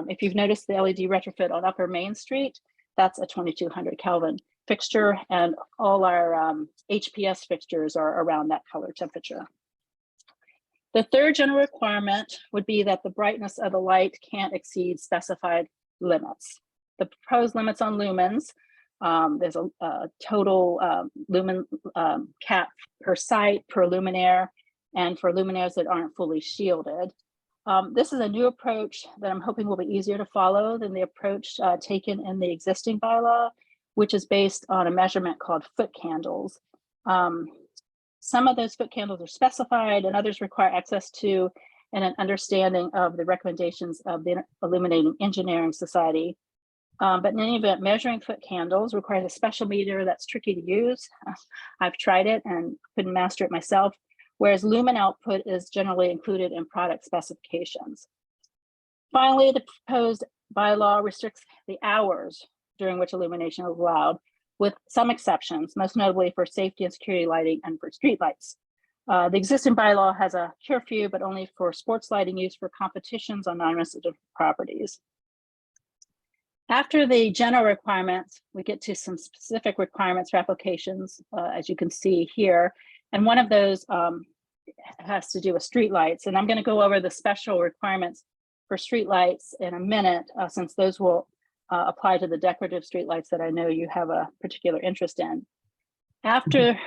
[SPEAKER 10] If you've noticed the LED retrofit on Upper Main Street, that's a 2200 Kelvin fixture, and all our HPS fixtures are around that color temperature. The third general requirement would be that the brightness of the light can't exceed specified limits. The proposed limits on lumens, there's a total lumen cap per site, per luminaire, and for luminaires that aren't fully shielded. This is a new approach that I'm hoping will be easier to follow than the approach taken in the existing bylaw, which is based on a measurement called foot candles. Some of those foot candles are specified and others require access to and an understanding of the recommendations of the Illuminating Engineering Society. But in any event, measuring foot candles requires a special meter that's tricky to use. I've tried it and couldn't master it myself, whereas lumen output is generally included in product specifications. Finally, the proposed bylaw restricts the hours during which illumination is allowed, with some exceptions, most notably for safety and security lighting and for streetlights. The existing bylaw has a curfew, but only for sports lighting used for competitions on non-resident properties. After the general requirements, we get to some specific requirements for applications, as you can see here. And one of those has to do with streetlights. And I'm going to go over the special requirements for streetlights in a minute, since those will apply to the decorative streetlights that I know you have a particular interest in. After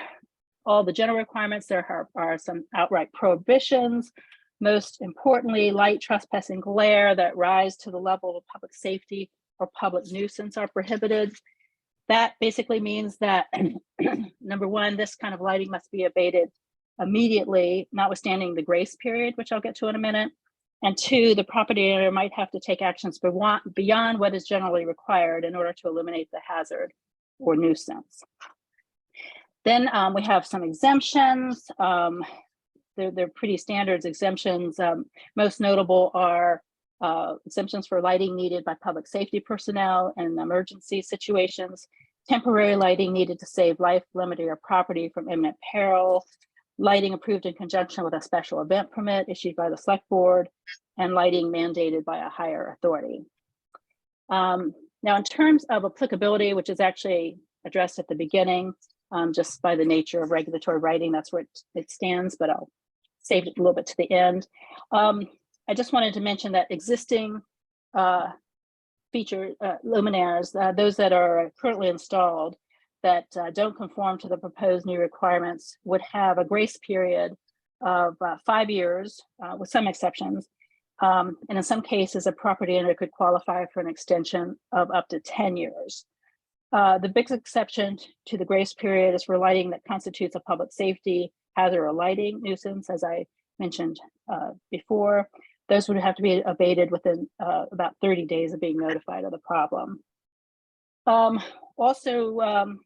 [SPEAKER 10] all the general requirements, there are some outright prohibitions. Most importantly, light, trespassing, glare that rise to the level of public safety or public nuisance are prohibited. That basically means that, number one, this kind of lighting must be abated immediately, notwithstanding the grace period, which I'll get to in a minute. And two, the property owner might have to take actions beyond what is generally required in order to eliminate the hazard or nuisance. Then we have some exemptions. They're pretty standard exemptions. Most notable are exemptions for lighting needed by public safety personnel in emergency situations, temporary lighting needed to save life, limb, or property from imminent peril, lighting approved in conjunction with a special event permit issued by the select board, and lighting mandated by a higher authority. Now, in terms of applicability, which is actually addressed at the beginning, just by the nature of regulatory writing. That's where it stands, but I'll save it a little bit to the end. I just wanted to mention that existing feature luminaires, those that are currently installed that don't conform to the proposed new requirements would have a grace period of 5 years with some exceptions. And in some cases, a property owner could qualify for an extension of up to 10 years. The big exception to the grace period is for lighting that constitutes a public safety hazard or lighting nuisance, as I mentioned before. Those would have to be abated within about 30 days of being notified of the problem. Also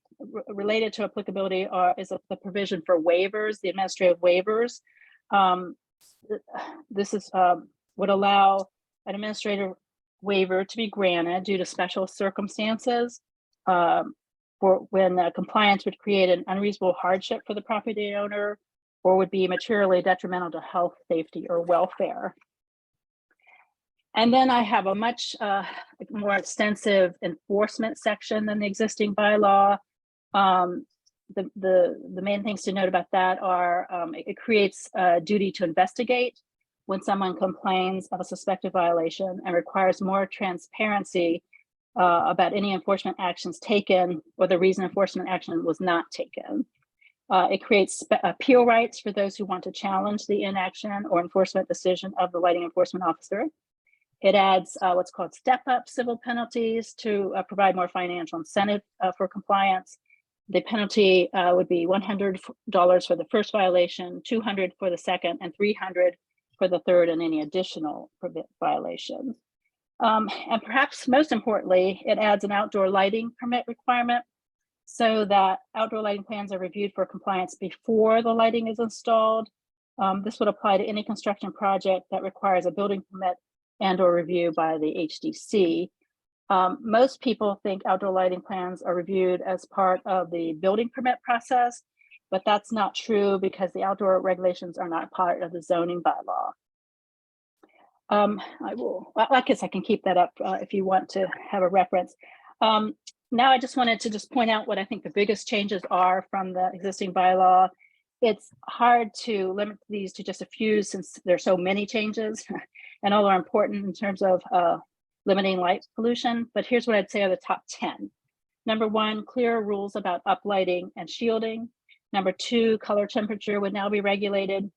[SPEAKER 10] related to applicability is the provision for waivers, the administrative waivers. This is would allow an administrative waiver to be granted due to special circumstances for when compliance would create an unreasonable hardship for the property owner or would be materially detrimental to health, safety, or welfare. And then I have a much more extensive enforcement section than the existing bylaw. The main things to note about that are it creates a duty to investigate when someone complains of a suspected violation and requires more transparency about any enforcement actions taken or the reason enforcement action was not taken. It creates appeal rights for those who want to challenge the inaction or enforcement decision of the lighting enforcement officer. It adds what's called step-up civil penalties to provide more financial incentive for compliance. The penalty would be $100 for the first violation, $200 for the second, and $300 for the third and any additional violations. And perhaps most importantly, it adds an outdoor lighting permit requirement so that outdoor lighting plans are reviewed for compliance before the lighting is installed. This would apply to any construction project that requires a building permit and or review by the HDC. Most people think outdoor lighting plans are reviewed as part of the building permit process, but that's not true because the outdoor regulations are not part of the zoning bylaw. I guess I can keep that up if you want to have a reference. Now I just wanted to point out what I think the biggest changes are from the existing bylaw. It's hard to limit these to just a few since there's so many changes and all are important in terms of limiting light pollution. But here's what I'd say are the top 10. Number 1, clear rules about uplighting and shielding. Number 2, color temperature would now be regulated.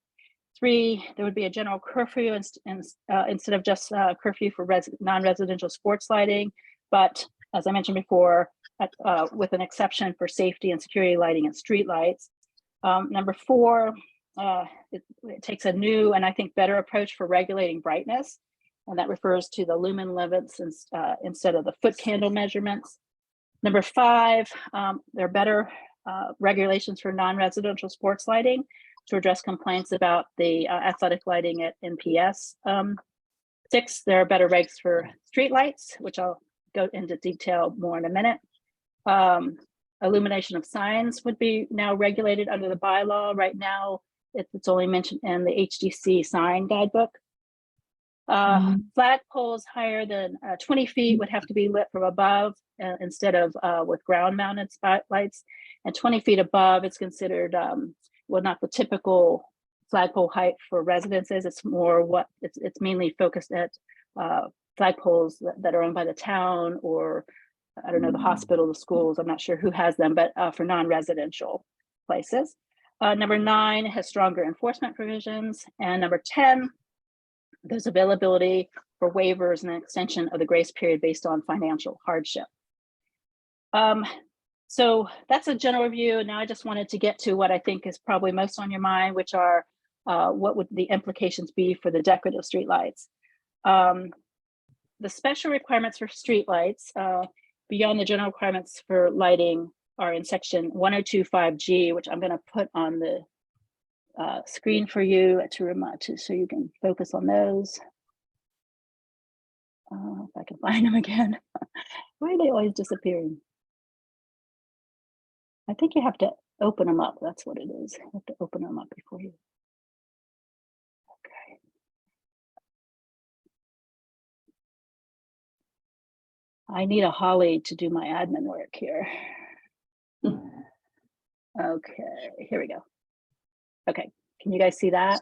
[SPEAKER 10] 3, there would be a general curfew instead of just curfew for non-residential sports lighting, but as I mentioned before, with an exception for safety and security lighting and street lights. Number 4, it takes a new and I think better approach for regulating brightness, and that refers to the lumen limits instead of the foot candle measurements. Number 5, there are better regulations for non-residential sports lighting to address complaints about the athletic lighting at NPS. 6, there are better regs for street lights, which I'll go into detail more in a minute. Illumination of signs would be now regulated under the bylaw. Right now, it's only mentioned in the HDC sign guidebook. Flag poles higher than 20 feet would have to be lit from above instead of with ground mounted spotlights. And 20 feet above, it's considered, well, not the typical flagpole height for residences. It's more what it's mainly focused at flagpoles that are owned by the town or I don't know, the hospital, the schools, I'm not sure who has them, but for non-residential places. Number 9 has stronger enforcement provisions. And number 10, there's availability for waivers and an extension of the grace period based on financial hardship. So that's a general review. Now I just wanted to get to what I think is probably most on your mind, which are what would the implications be for the decorative streetlights. The special requirements for streetlights beyond the general requirements for lighting are in section 1025G, which I'm going to put on the screen for you so you can focus on those. If I can find them again. Why are they always disappearing? I think you have to open them up. That's what it is. You have to open them up before you. Okay. I need a Holly to do my admin work here. Okay, here we go. Okay, can you guys see that?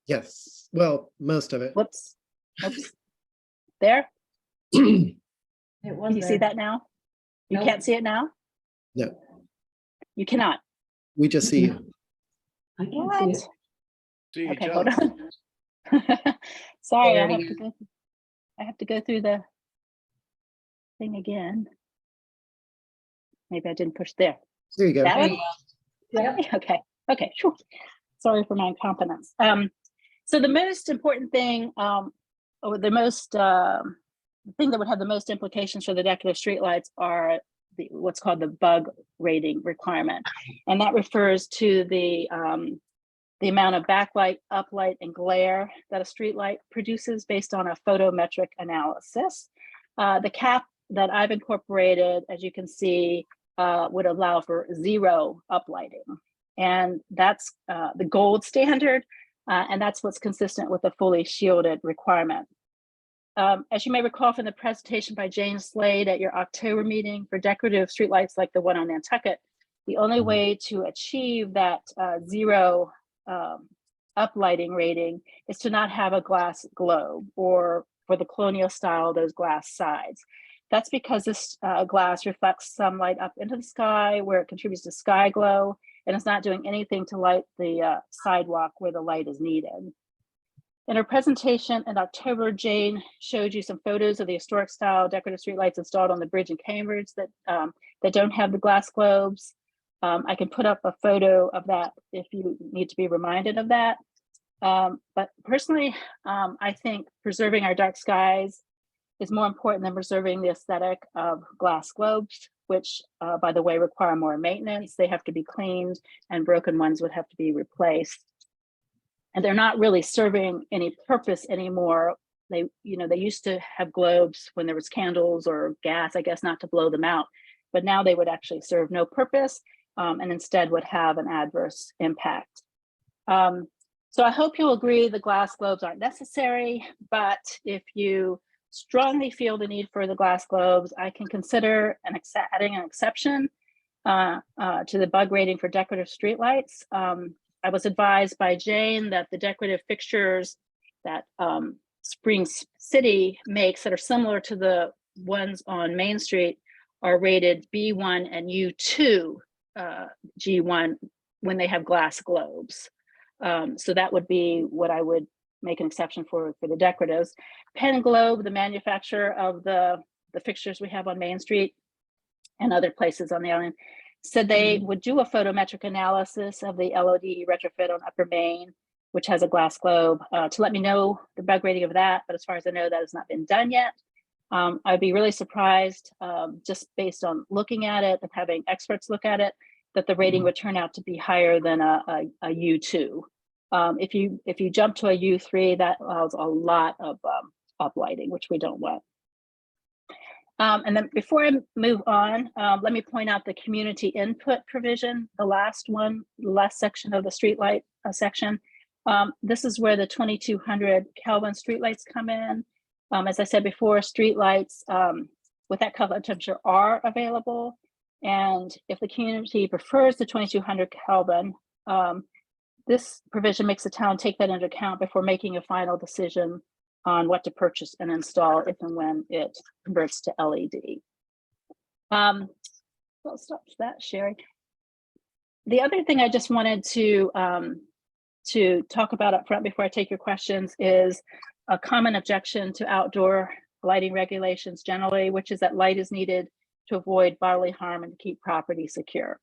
[SPEAKER 2] Yes, well, most of it.
[SPEAKER 10] Whoops, whoops. There,
[SPEAKER 8] It
[SPEAKER 10] can
[SPEAKER 8] was
[SPEAKER 10] you see that now? You
[SPEAKER 8] Nope.
[SPEAKER 10] can't see it now?
[SPEAKER 2] No,
[SPEAKER 10] You cannot.
[SPEAKER 2] we just see you.
[SPEAKER 8] I can't see
[SPEAKER 10] What?
[SPEAKER 8] it.
[SPEAKER 7] See
[SPEAKER 10] Okay,
[SPEAKER 7] each
[SPEAKER 10] hold
[SPEAKER 7] other.
[SPEAKER 10] on. Sorry,
[SPEAKER 8] There
[SPEAKER 10] I
[SPEAKER 8] it
[SPEAKER 10] have to go. I have to go through the thing again. Maybe I didn't push there.
[SPEAKER 2] There you go.
[SPEAKER 10] That
[SPEAKER 8] There
[SPEAKER 10] one?
[SPEAKER 8] you go. Yep.
[SPEAKER 10] Okay, okay, phew. Sorry for my incompetence. So the most important thing, or the most thing that would have the most implications for the decorative streetlights are what's called the bug rating requirement, and that refers to the amount of backlight, uplight, and glare that a streetlight produces based on a photometric analysis. The cap that I've incorporated, as you can see, would allow for 0 uplighting. And that's the gold standard, and that's what's consistent with the fully shielded requirement. As you may recall from the presentation by Jane Slade at your October meeting, for decorative streetlights like the one on Nantucket, the only way to achieve that 0 uplighting rating is to not have a glass globe, or for the colonial style, those glass sides. That's because this glass reflects sunlight up into the sky where it contributes to sky glow, and it's not doing anything to light the sidewalk where the light is needed. In her presentation in October, Jane showed you some photos of the historic style decorative streetlights installed on the bridge in Cambridge that don't have the glass globes. I can put up a photo of that if you need to be reminded of that. But personally, I think preserving our dark skies is more important than preserving the aesthetic of glass globes, which, by the way, require more maintenance. They have to be cleaned, and broken ones would have to be replaced. And they're not really serving any purpose anymore. They used to have globes when there was candles or gas, I guess, not to blow them out, but now they would actually serve no purpose, and instead would have an adverse impact. So I hope you'll agree the glass globes aren't necessary, but if you strongly feel the need for the glass globes, I can consider adding an exception to the bug rating for decorative streetlights. I was advised by Jane that the decorative fixtures that Spring City makes that are similar to the ones on Main Street are rated B1 and U2 G1 when they have glass globes. So that would be what I would make an exception for the decoratives. Pen Globe, the manufacturer of the fixtures we have on Main Street and other places on the island, said they would do a photometric analysis of the LOD retrofit on Upper Main, which has a glass globe, to let me know the bug rating of that. But as far as I know, that has not been done yet. I'd be really surprised, just based on looking at it and having experts look at it, that the rating would turn out to be higher than a U2. If you jump to a U3, that allows a lot of uplighting, which we don't want. And then before I move on, let me point out the community input provision, the last section of the streetlight section. This is where the 2200 Kelvin streetlights come in. As I said before, streetlights with that Kelvin temperature are available. And if the community prefers the 2200 Kelvin, this provision makes the town take that into account before making a final decision on what to purchase and install if and when it converts to LED. I'll stop that sharing. The other thing I just wanted to talk about up front before I take your questions is a common objection to outdoor lighting regulations generally, which is that light is needed to avoid bodily harm and to keep property secure.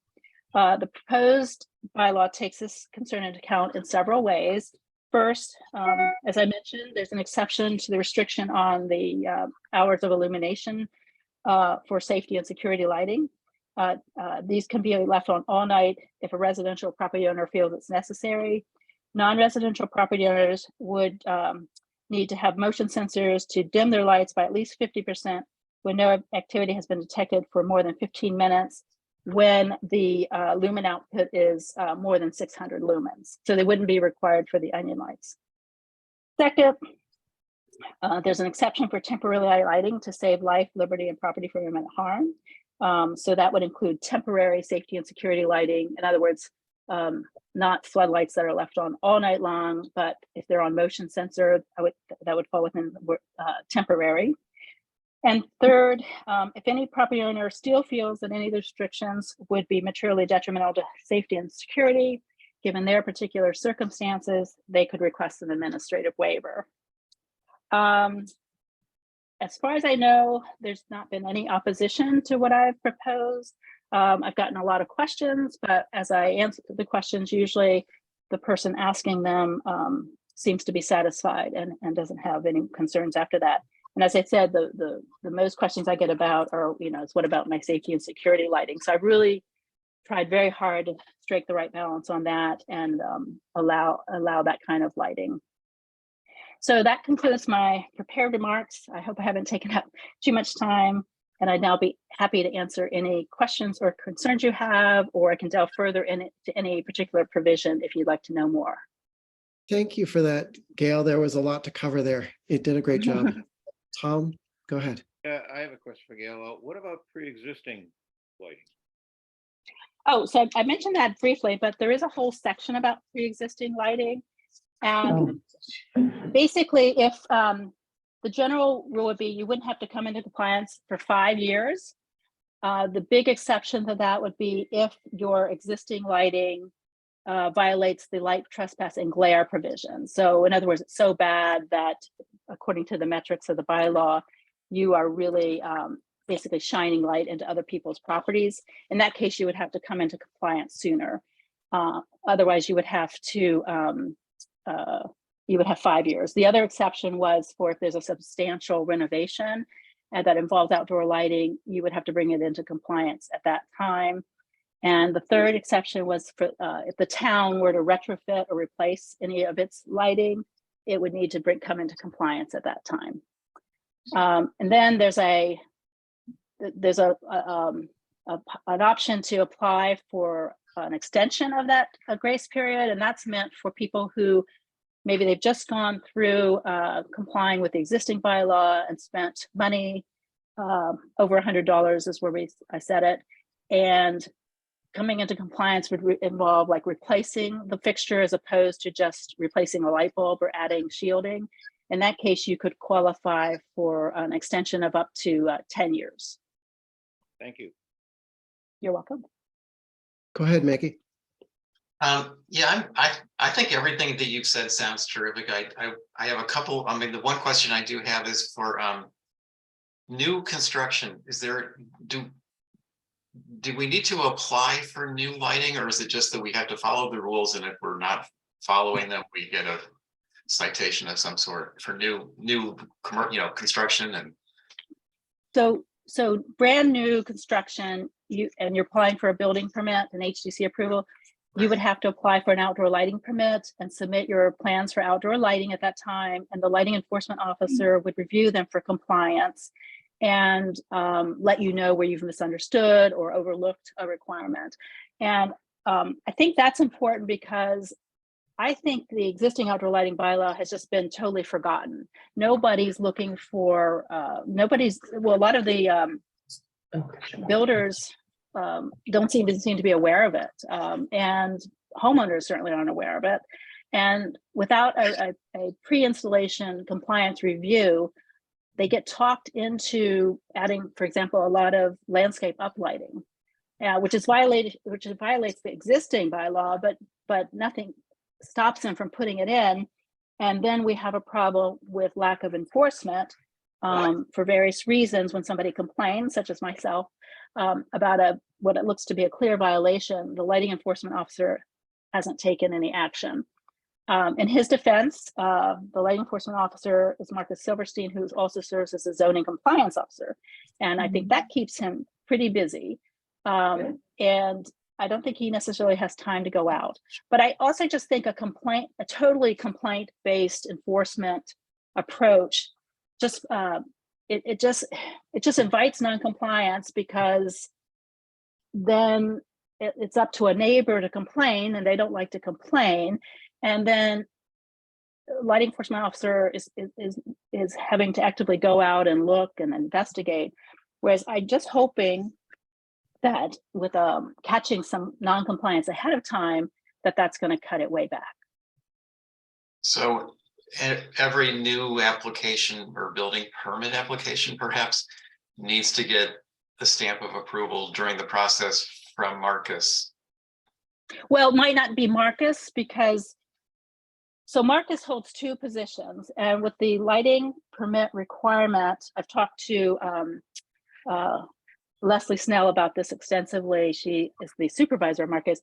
[SPEAKER 10] The proposed bylaw takes this concern into account in several ways. First, as I mentioned, there's an exception to the restriction on the hours of illumination for safety and security lighting. These can be left on all night if a residential property owner feels it's necessary. Non-residential property owners would need to have motion sensors to dim their lights by at least 50% when no activity has been detected for more than 15 minutes when the lumen output is more than 600 lumens. So they wouldn't be required for the onion lights. Second, there's an exception for temporary lighting to save life, liberty, and property from imminent harm. So that would include temporary safety and security lighting. In other words, not floodlights that are left on all night long, but if they're on motion sensor, that would fall within temporary. And third, if any property owner still feels that any of the restrictions would be materially detrimental to safety and security, given their particular circumstances, they could request an administrative waiver. As far as I know, there's not been any opposition to what I've proposed. I've gotten a lot of questions, but as I answer the questions, usually the person asking them seems to be satisfied and doesn't have any concerns after that. And as I said, the most questions I get about are, is what about my safety and security lighting? So I've really tried very hard to strike the right balance on that and allow that kind of lighting. So that concludes my prepared remarks. I hope I haven't taken up too much time, and I'd now be happy to answer any questions or concerns you have, or I can delve further into any particular provision if you'd like to know more.
[SPEAKER 2] Thank you for that, Gail. There was a lot to cover there. You did a great job. Tom, go ahead.
[SPEAKER 7] Yeah, I have a question for Gail. What about pre-existing lighting?
[SPEAKER 10] Oh, so I mentioned that briefly, but there is a whole section about pre-existing lighting. And basically, if the general rule would be you wouldn't have to come into compliance for 5 years. The big exception to that would be if your existing lighting violates the light trespass and glare provision. So in other words, it's so bad that according to the metrics of the bylaw, you are really basically shining light into other people's properties. In that case, you would have to come into compliance sooner. Otherwise, you would have to you would have 5 years. The other exception was for if there's a substantial renovation that involves outdoor lighting, you would have to bring it into compliance at that time. And the third exception was for if the town were to retrofit or replace any of its lighting, it would need to come into compliance at that time. And then there's an option to apply for an extension of that grace period, and that's meant for people who maybe they've just gone through complying with the existing bylaw and spent money over $100 is where I said it, and coming into compliance would involve like replacing the fixture as opposed to just replacing a light bulb or adding shielding. In that case, you could qualify for an extension of up to 10 years.
[SPEAKER 7] Thank you.
[SPEAKER 10] You're welcome.
[SPEAKER 2] Go ahead, Mickey.
[SPEAKER 9] Yeah, I think everything that you've said sounds terrific. I have a couple. I mean, the one question I do have is for new construction. Is there do we need to apply for new lighting, or is it just that we have to follow the rules, and if we're not following them, we get a citation of some sort for new construction? And
[SPEAKER 10] so brand new construction, and you're applying for a building permit, an HDC approval, you would have to apply for an outdoor lighting permit and submit your plans for outdoor lighting at that time, and the lighting enforcement officer would review them for compliance and let you know where you've misunderstood or overlooked a requirement. And I think that's important because I think the existing outdoor lighting bylaw has just been totally forgotten. Nobody's looking for, a lot of the builders don't seem to be aware of it. And homeowners certainly aren't aware of it. And without a pre-installation compliance review, they get talked into adding, for example, a lot of landscape uplighting, which violates the existing bylaw, but nothing stops them from putting it in. And then we have a problem with lack of enforcement for various reasons. When somebody complains, such as myself, about what it looks to be a clear violation, the lighting enforcement officer hasn't taken any action. In his defense, the lighting enforcement officer is Marcus Silverstein, who also serves as a zoning compliance officer. And I think that keeps him pretty busy. And I don't think he necessarily has time to go out. But I also just think a totally complaint-based enforcement approach, it just invites non-compliance, because then it's up to a neighbor to complain, and they don't like to complain. And then lighting enforcement officer is having to actively go out and look and investigate. Whereas I'm just hoping that with catching some non-compliance ahead of time, that's going to cut it way back.
[SPEAKER 9] So every new application or building permit application perhaps needs to get the stamp of approval during the process from Marcus.
[SPEAKER 10] Well, it might not be Marcus because, so Marcus holds two positions, and with the lighting permit requirement, I've talked to Leslie Snell about this extensively. She is the supervisor of Marcus.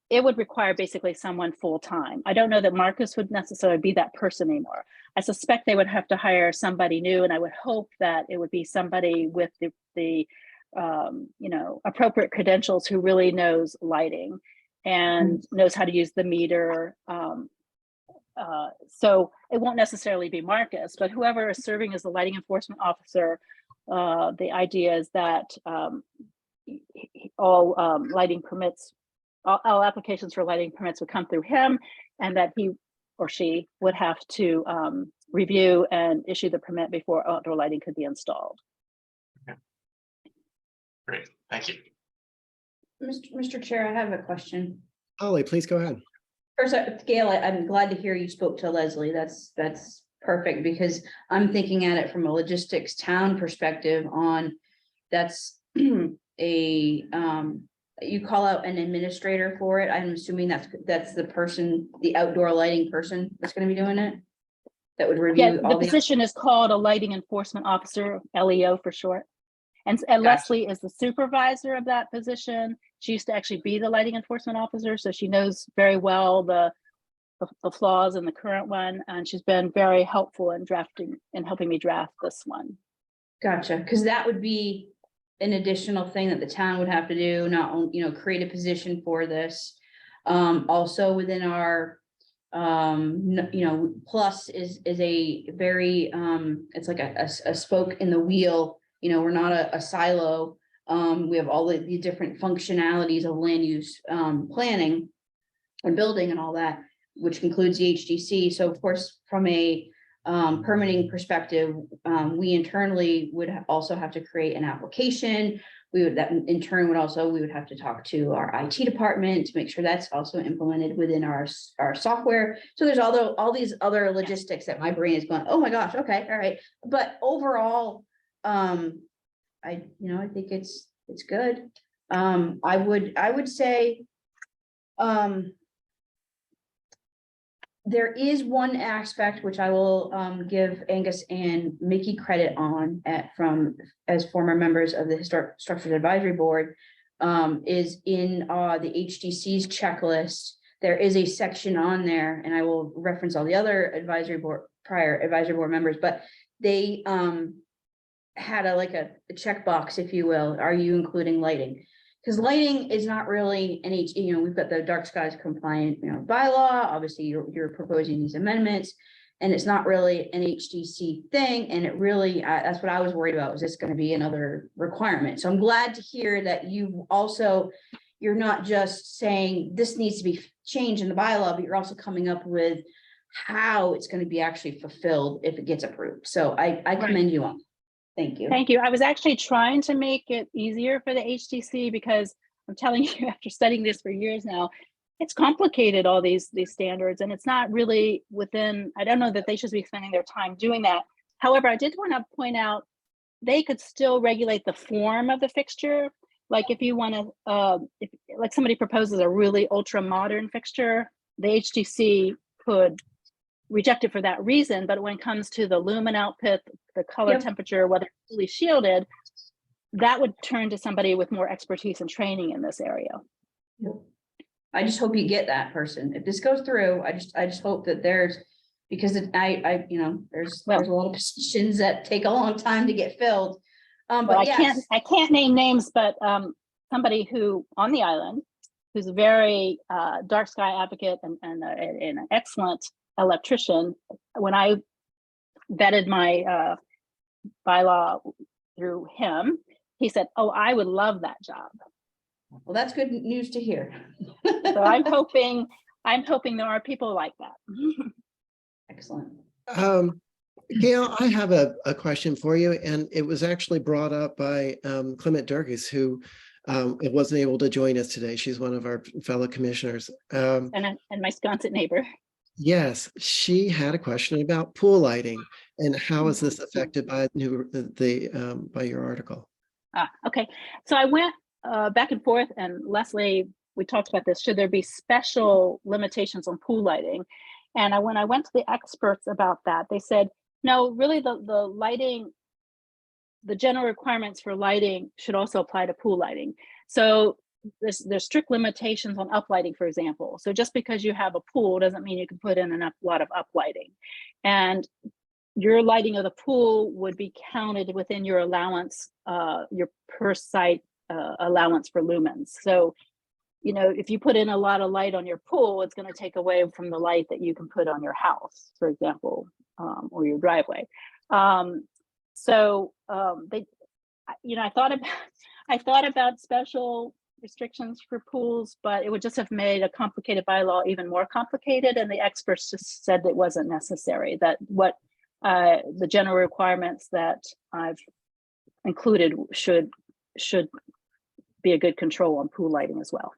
[SPEAKER 10] It would require basically someone full-time. I don't know that Marcus would necessarily be that person anymore. I suspect they would have to hire somebody new, and I would hope that it would be somebody with the appropriate credentials who really knows lighting and knows how to use the meter. So it won't necessarily be Marcus, but whoever is serving as the lighting enforcement officer, the idea is that all lighting permits, all applications for lighting permits would come through him, and that he or she would have to review and issue the permit before outdoor lighting could be installed.
[SPEAKER 9] Okay. Great, thank you.
[SPEAKER 1] Mr. Chair, I have a question.
[SPEAKER 2] Holly, please go ahead.
[SPEAKER 1] First, Gail, I'm glad to hear you spoke to Leslie. That's perfect, because I'm thinking at it from a logistics town perspective on, that's a, you call out an administrator for it. I'm assuming that's the person, the outdoor lighting person that's gonna be doing it? That would review
[SPEAKER 10] Yeah, the
[SPEAKER 1] all
[SPEAKER 10] position is called a lighting enforcement officer, LEO for short. And Leslie is the supervisor of that position. She used to actually be the lighting enforcement officer, so she knows very well the flaws in the current one, and she's been very helpful in drafting and helping me draft this one.
[SPEAKER 1] Gotcha, because that would be an additional thing that the town would have to do, not only, create a position for this. Also within our, plus is a very, it's like a spoke in the wheel. We're not a silo. We have all the different functionalities of land use planning and building and all that, which includes the HDC. So of course, from a permitting perspective, we internally would also have to create an application. That in turn we would have to talk to our IT department to make sure that's also implemented within our software. So there's all these other logistics that my brain is going, oh my gosh, okay, all right. But overall, I think it's good. I would say, there is one aspect which I will give Angus and Mickey credit on as former members of the Historic Structures Advisory Board, is in the HDC's checklist. There is a section on there, and I will reference all the other prior advisory board members, but they had a checkbox, if you will. Are you including lighting? Because lighting is not really we've got the dark skies compliant, bylaw. Obviously, you're proposing these amendments, and it's not really an HDC thing. And it really, that's what I was worried about. Was this going to be another requirement? So I'm glad to hear that you're not just saying this needs to be changed in the bylaw, but you're also coming up with how it's going to be actually fulfilled if it gets approved. So I commend you on. Thank you.
[SPEAKER 10] Thank you. I was actually trying to make it easier for the HDC, because I'm telling you, after studying this for years now, it's complicated, all these standards, and it's not really within, I don't know that they should be spending their time doing that. However, I did want to point out, they could still regulate the form of the fixture. Like if you want to, like somebody proposes a really ultra modern fixture, the HDC could reject it for that reason. But when it comes to the lumen output, the color, temperature, whether it's fully shielded, that would turn to somebody with more expertise and training in this area.
[SPEAKER 1] I just hope you get that person. If this goes through, I just hope that because there's a lot of positions that take a long time to get filled. But
[SPEAKER 10] well,
[SPEAKER 1] yes.
[SPEAKER 10] I can't name names, but somebody who on the island, who's a very dark sky advocate and an excellent electrician. When I vetted my bylaw through him, he said, "Oh, I would love that job."
[SPEAKER 1] Well, that's good news to hear.
[SPEAKER 10] So I'm hoping there are people like that.
[SPEAKER 1] Excellent.
[SPEAKER 2] Gail, I have a question for you, and it was actually brought up by Clement Durkis, who It wasn't able to join us today. She's one of our fellow commissioners.
[SPEAKER 10] And my Sconset neighbor.
[SPEAKER 2] Yes, she had a question about pool lighting and how is this affected by by your article?
[SPEAKER 10] Okay, so I went back and forth, and Leslie, we talked about this. Should there be special limitations on pool lighting? And when I went to the experts about that, they said, no, really the lighting, the general requirements for lighting should also apply to pool lighting. So there's strict limitations on uplighting, for example. So just because you have a pool doesn't mean you can put in a lot of uplighting. And your lighting of the pool would be counted within your allowance, your per site allowance for lumens. So, you know, if you put in a lot of light on your pool, it's going to take away from the light that you can put on your house, for example, or your driveway. They, you know, I thought about special restrictions for pools, but it would just have made a complicated bylaw even more complicated. And the experts just said it wasn't necessary, that what the general requirements that I've included should be a good control on pool lighting as well.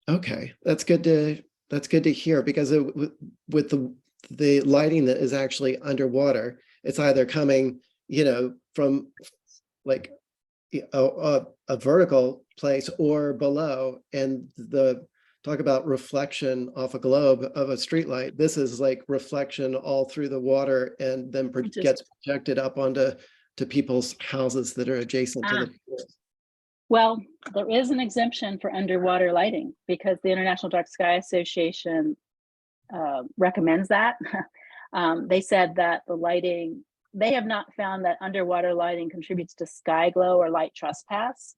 [SPEAKER 2] Okay, that's good to hear, because with the lighting that is actually underwater, it's either coming, you know, from like a vertical place or below, and talk about reflection off a globe of a streetlight. This is like reflection all through the water, and then gets projected up onto people's houses that are adjacent to the pool.
[SPEAKER 10] Well, there is an exemption for underwater lighting because the International Dark Sky Association recommends that. They said that the lighting, they have not found that underwater lighting contributes to sky glow or light trespass.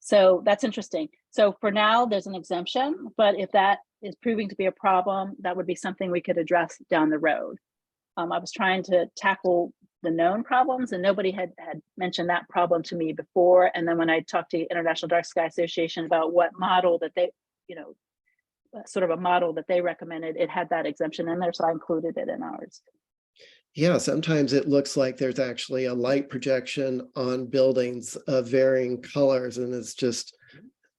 [SPEAKER 10] So that's interesting. So for now, there's an exemption, but if that is proving to be a problem, that would be something we could address down the road. I was trying to tackle the known problems, and nobody had mentioned that problem to me before. And then when I talked to the International Dark Sky Association about what model that they, you know, sort of a model that they recommended, it had that exemption in there, so I included it in ours.
[SPEAKER 2] Yeah, sometimes it looks like there's actually a light projection on buildings of varying colors, and it's just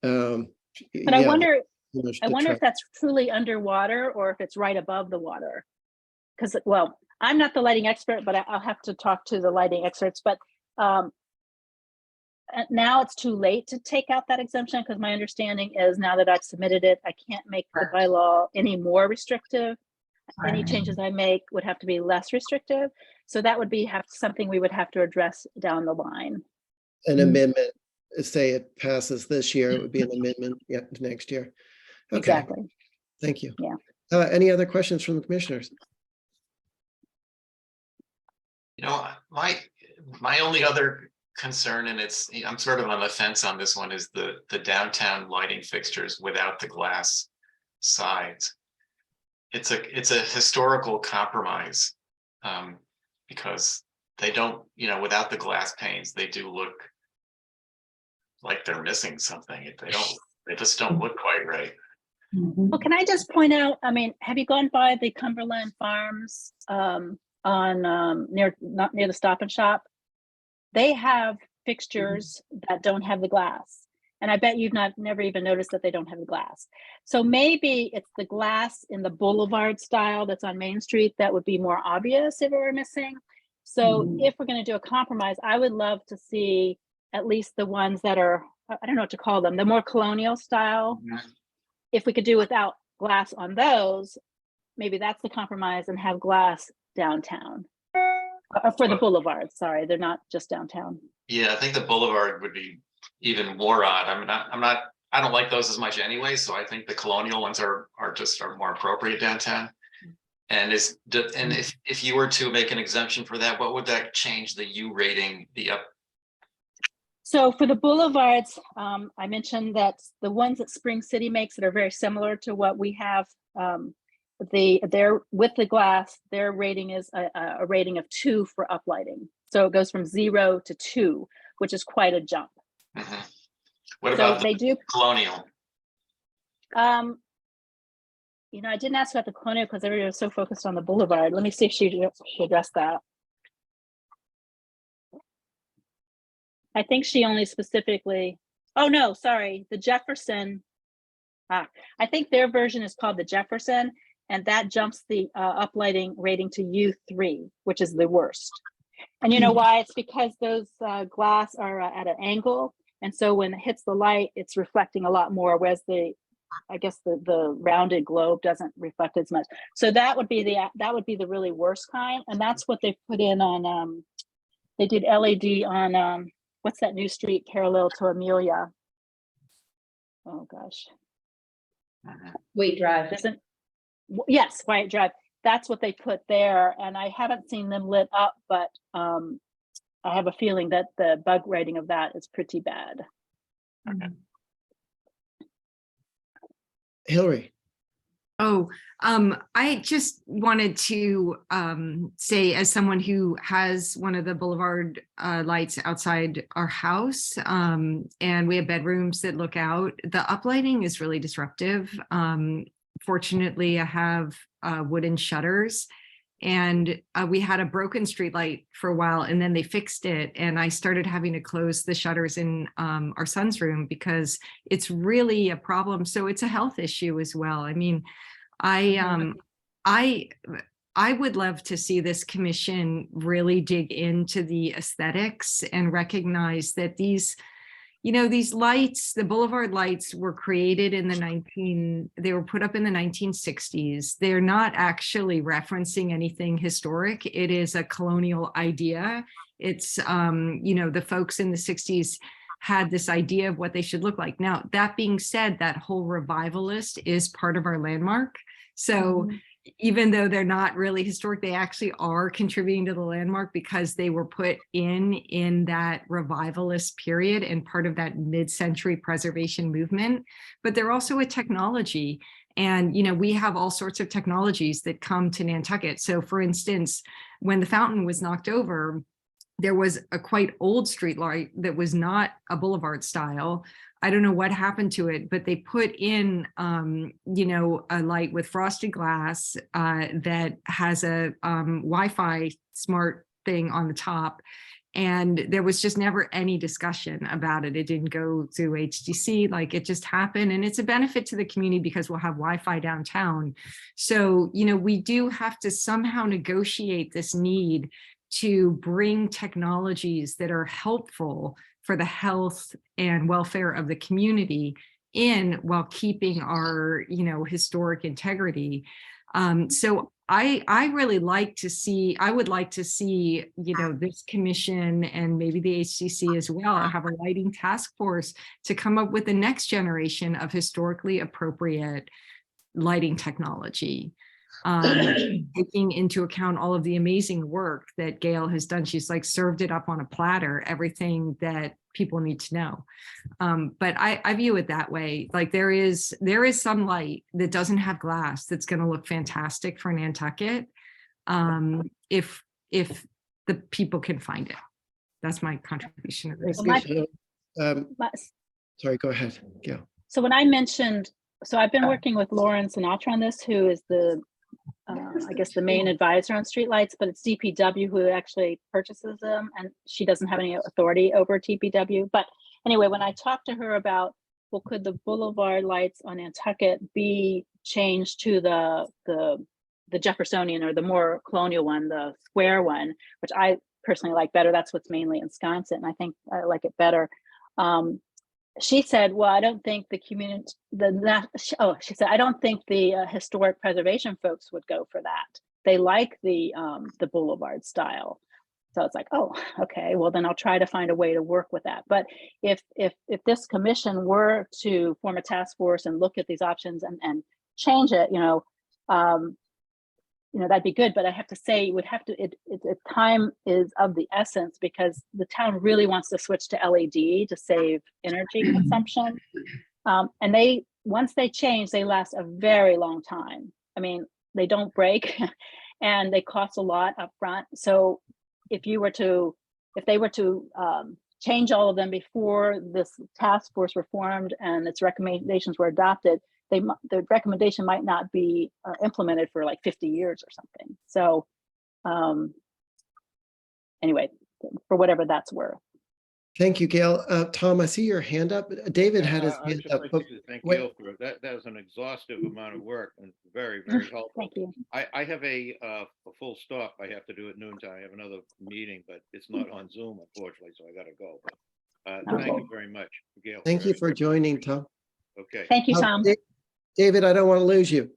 [SPEAKER 10] But
[SPEAKER 2] yeah,
[SPEAKER 10] I wonder if that's truly underwater or if it's right above the water. Because, well, I'm not the lighting expert, but I'll have to talk to the lighting experts. But now it's too late to take out that exemption, because my understanding is now that I've submitted it, I can't make the bylaw any more restrictive. Any changes I make would have to be less restrictive. So that would be something we would have to address down the line.
[SPEAKER 2] an amendment. Say it passes this year, it would be an amendment next year. Okay.
[SPEAKER 10] Exactly.
[SPEAKER 2] Thank you.
[SPEAKER 10] Yeah.
[SPEAKER 2] Any other questions from the commissioners?
[SPEAKER 9] You know, my only other concern, and I'm sort of on the fence on this one, is the downtown lighting fixtures without the glass sides. It's a historical compromise, because they don't, you know, without the glass panes, they do look like they're missing something. They just don't look quite right.
[SPEAKER 10] Well, can I just point out, I mean, have you gone by the Cumberland Farms not near the Stop and Shop? They have fixtures that don't have the glass. And I bet you've never even noticed that they don't have the glass. So maybe it's the glass in the boulevard style that's on Main Street that would be more obvious if it were missing. So if we're going to do a compromise, I would love to see at least the ones that are, I don't know what to call them, the more colonial style. If we could do without glass on those, maybe that's the compromise, and have glass downtown. For the boulevard, sorry, they're not just downtown.
[SPEAKER 9] Yeah, I think the boulevard would be even more odd. I don't like those as much anyway, so I think the colonial ones are more appropriate downtown. And if you were to make an exemption for that, what would that change the U rating,
[SPEAKER 10] So for the boulevards, I mentioned that the ones that Spring City makes that are very similar to what we have, they're with the glass, their rating is a rating of 2 for uplighting. So it goes from 0 to 2, which is quite a jump.
[SPEAKER 9] Mm-hmm. What about the colonial?
[SPEAKER 10] You know, I didn't ask about the colonial because everybody was so focused on the boulevard. Let me see if she addressed that. I think she only specifically, Oh, no, sorry, the Jefferson. I think their version is called the Jefferson, and that jumps the uplighting rating to U3, which is the worst. And you know why? It's because those glass are at an angle, and so when it hits the light, it's reflecting a lot more, whereas I guess the rounded globe doesn't reflect as much. So that would be the really worst kind, and that's what they put in on. They did LED on what's that new street parallel to Amelia? Oh gosh.
[SPEAKER 1] Wait, drive.
[SPEAKER 10] Yes, Wyatt Drive. That's what they put there, and I haven't seen them lit up, but I have a feeling that the bug rating of that is pretty bad.
[SPEAKER 2] Hillary.
[SPEAKER 4] Oh, I just wanted to say, as someone who has one of the boulevard lights outside our house, and we have bedrooms that look out, the uplighting is really disruptive. Fortunately, I have wooden shutters, and we had a broken street light for a while, and then they fixed it, and I started having to close the shutters in our son's room because it's really a problem. So it's a health issue as well. I mean, I would love to see this commission really dig into the aesthetics and recognize that these lights, the boulevard lights, were created in they were put up in the 1960s. They're not actually referencing anything historic. It is a colonial idea. It's, the folks in the 60s had this idea of what they should look like. Now, that being said, that whole revivalist is part of our landmark. So even though they're not really historic, they actually are contributing to the landmark because they were put in that revivalist period and part of that mid-century preservation movement. But they're also a technology. And, we have all sorts of technologies that come to Nantucket. So for instance, when the fountain was knocked over, there was a quite old street light that was not a boulevard style. I don't know what happened to it, but they put in, a light with frosted glass that has a Wi-Fi smart thing on the top. And there was just never any discussion about it. It didn't go through HDC, like it just happened. And it's a benefit to the community because we'll have Wi-Fi downtown. So, we do have to somehow negotiate this need to bring technologies that are helpful for the health and welfare of the community in while keeping our, historic integrity. So I really like to see, I would like to see, this commission and maybe the HCC as well have a lighting task force to come up with the next generation of historically appropriate lighting technology. Taking into account all of the amazing work that Gail has done. She's like served it up on a platter, everything that people need to know. But I view it that way. Like there is some light that doesn't have glass that's going to look fantastic for Nantucket if the people can find it. That's my contribution to this.
[SPEAKER 2] Sorry, go ahead, Gail.
[SPEAKER 10] So when I mentioned, I've been working with Lauren Sinatra on this, who is the I guess the main advisor on streetlights, but it's DPW who actually purchases them, and she doesn't have any authority over DPW. But anyway, when I talked to her about, well, could the boulevard lights on Nantucket be changed to the Jeffersonian or the more colonial one, the square one, which I personally like better. That's what's mainly ensconced, and I think I like it better. She said, well, I don't think the community, she said, I don't think the historic preservation folks would go for that. They like the boulevard style. So it's like, oh, okay, well then I'll try to find a way to work with that. But if this commission were to form a task force and look at these options and change it, that'd be good. But I have to say, it would have to, time is of the essence because the town really wants to switch to LED to save energy consumption. And once they change, they last a very long time. I mean, they don't break and they cost a lot up front. So if they were to change all of them before this task force were formed and its recommendations were adopted, the recommendation might not be implemented for like 50 years or something. So anyway, for whatever that's worth.
[SPEAKER 2] Thank you, Gail. Tom, I see your hand up. David had his
[SPEAKER 7] I'd
[SPEAKER 2] hand
[SPEAKER 7] just
[SPEAKER 2] up.
[SPEAKER 7] like
[SPEAKER 2] but
[SPEAKER 7] to thank
[SPEAKER 2] wait.
[SPEAKER 7] Gail for that. That was an exhaustive amount of work and very, very helpful.
[SPEAKER 10] Thank you.
[SPEAKER 7] I have a full stop. I have to do at noontime. I have another meeting, but it's not on Zoom, unfortunately, so I gotta go. Thank you very much, Gail.
[SPEAKER 2] Thank you for joining, Tom.
[SPEAKER 7] Okay.
[SPEAKER 10] Thank you, Tom.
[SPEAKER 2] David, I don't want to lose you.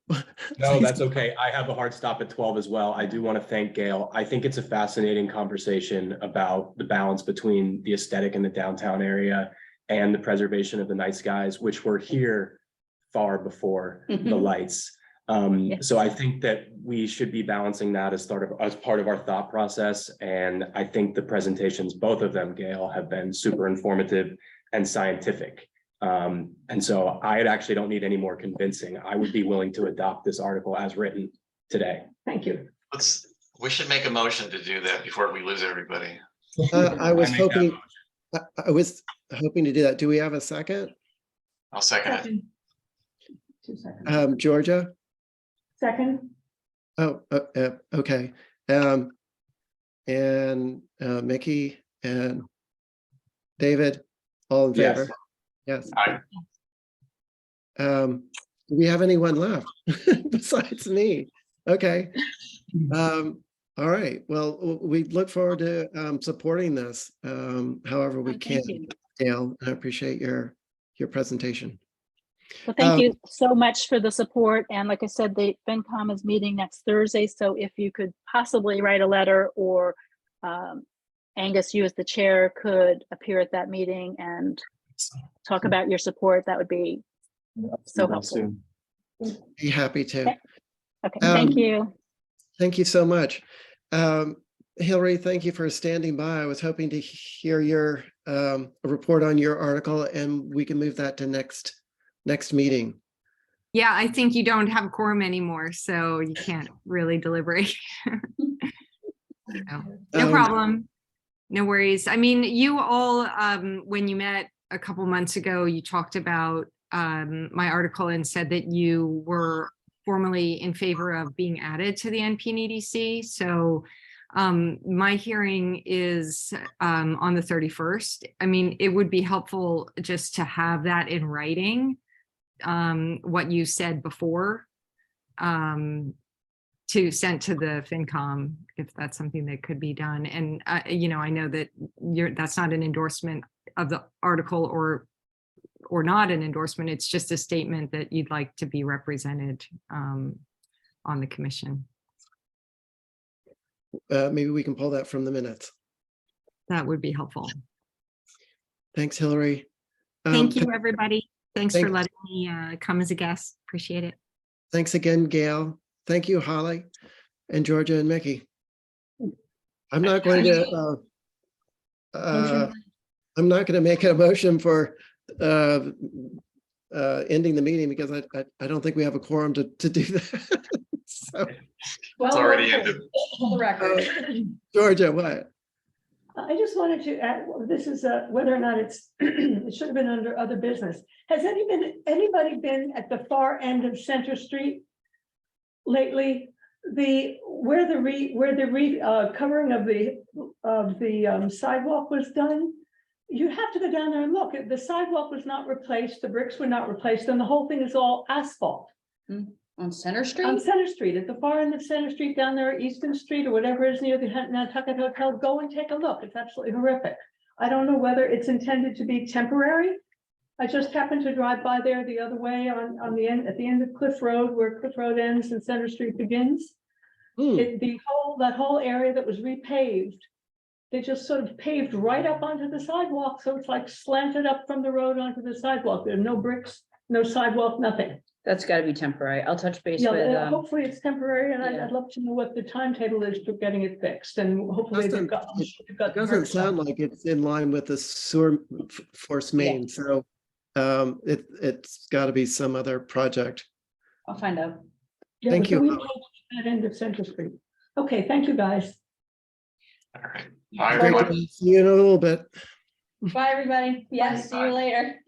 [SPEAKER 6] No, that's okay. I have a hard stop at 12 as well. I do want to thank Gail. I think it's a fascinating conversation about the balance between the aesthetic in the downtown area and the preservation of the night skies, which were here far before the lights. So I think that we should be balancing that as part of our thought process. And I think the presentations, both of them, Gail, have been super informative and scientific. And so I actually don't need any more convincing. I would be willing to adopt this article as written today.
[SPEAKER 8] Thank you.
[SPEAKER 9] We should make a motion to do that before we lose everybody.
[SPEAKER 2] I was
[SPEAKER 6] I make that
[SPEAKER 2] hoping, I was hoping to do that. Do we have a second?
[SPEAKER 9] I'll second it.
[SPEAKER 8] Second. 2 seconds.
[SPEAKER 2] Georgia?
[SPEAKER 8] Second,
[SPEAKER 2] Oh, okay. And Mickey and David, all in
[SPEAKER 6] Yes.
[SPEAKER 2] favor? Yes.
[SPEAKER 9] Aye.
[SPEAKER 2] Do we have anyone left besides me? Okay. All right. Well, we look forward to supporting this however we can.
[SPEAKER 10] Thank you.
[SPEAKER 2] Dale, I appreciate your presentation.
[SPEAKER 10] Well, thank you so much for the support. And like I said, the FinCom is meeting next Thursday. So if you could possibly write a letter, or Angus, you as the chair, could appear at that meeting and talk about your support, that would be so helpful.
[SPEAKER 2] Be happy to.
[SPEAKER 10] Okay, thank you.
[SPEAKER 2] Thank you so much. Hillary, thank you for standing by. I was hoping to hear your report on your article, and we can move that to next meeting.
[SPEAKER 4] Yeah, I think you don't have a quorum anymore, so you can't really deliberate. No problem. No worries. I mean, you all, when you met a couple months ago, you talked about my article and said that you were formally in favor of being added to the NP and EDC. So my hearing is on the 31st. I mean, it would be helpful just to have that in writing, what you said before, to send to the FinCom, if that's something that could be done. And you know, I know that that's not an endorsement of the article or not an endorsement. It's just a statement that you'd like to be represented on the commission.
[SPEAKER 2] Maybe we can pull that from the minutes.
[SPEAKER 4] That would be helpful.
[SPEAKER 2] Thanks, Hillary.
[SPEAKER 4] Thank you, everybody. Thanks for
[SPEAKER 2] thanks.
[SPEAKER 4] letting me come as a guest. Appreciate it.
[SPEAKER 2] Thanks again, Gail. Thank you, Holly and Georgia and Mickey. I'm not going to I'm not going to make a motion for ending the meeting because I don't think we have a quorum to do that. So,
[SPEAKER 9] It's already ended.
[SPEAKER 2] Georgia, what?
[SPEAKER 8] I just wanted to add, this is whether or not it's, it should have been under other business. Has anybody been at the far end of Center Street lately? Where the covering of the sidewalk was done? You have to go down there and look. The sidewalk was not replaced, the bricks were not replaced, and the whole thing is all asphalt.
[SPEAKER 1] On Center Street?
[SPEAKER 8] On Center Street, at the far end of Center Street, down there, Easton Street, or whatever is near the Nantucket Hotel, go and take a look. It's absolutely horrific. I don't know whether it's intended to be temporary. I just happened to drive by there the other way on the end, at the end of Cliff Road, where Cliff Road ends and Center Street begins. That whole area that was repaved, they just sort of paved right up onto the sidewalk. So it's like slanted up from the road onto the sidewalk. There are no bricks, no sidewalk, nothing.
[SPEAKER 1] That's gotta be temporary. I'll touch base
[SPEAKER 8] Yeah,
[SPEAKER 1] with,
[SPEAKER 8] hopefully it's temporary, and
[SPEAKER 1] yeah.
[SPEAKER 8] I'd love to know what the timetable is for getting it fixed, and hopefully they've got.
[SPEAKER 2] It doesn't sound like it's in line with the sewer force main, so it's got to be some other project.
[SPEAKER 1] I'll find out.
[SPEAKER 8] Yeah,
[SPEAKER 2] Thank
[SPEAKER 8] so
[SPEAKER 2] you.
[SPEAKER 8] we moved That end of Central Street. Okay, thank you, guys.
[SPEAKER 9] All right. Bye,
[SPEAKER 2] Thank
[SPEAKER 9] everyone.
[SPEAKER 2] you. See you in a little bit.
[SPEAKER 1] Bye, everybody. Yes, see you later.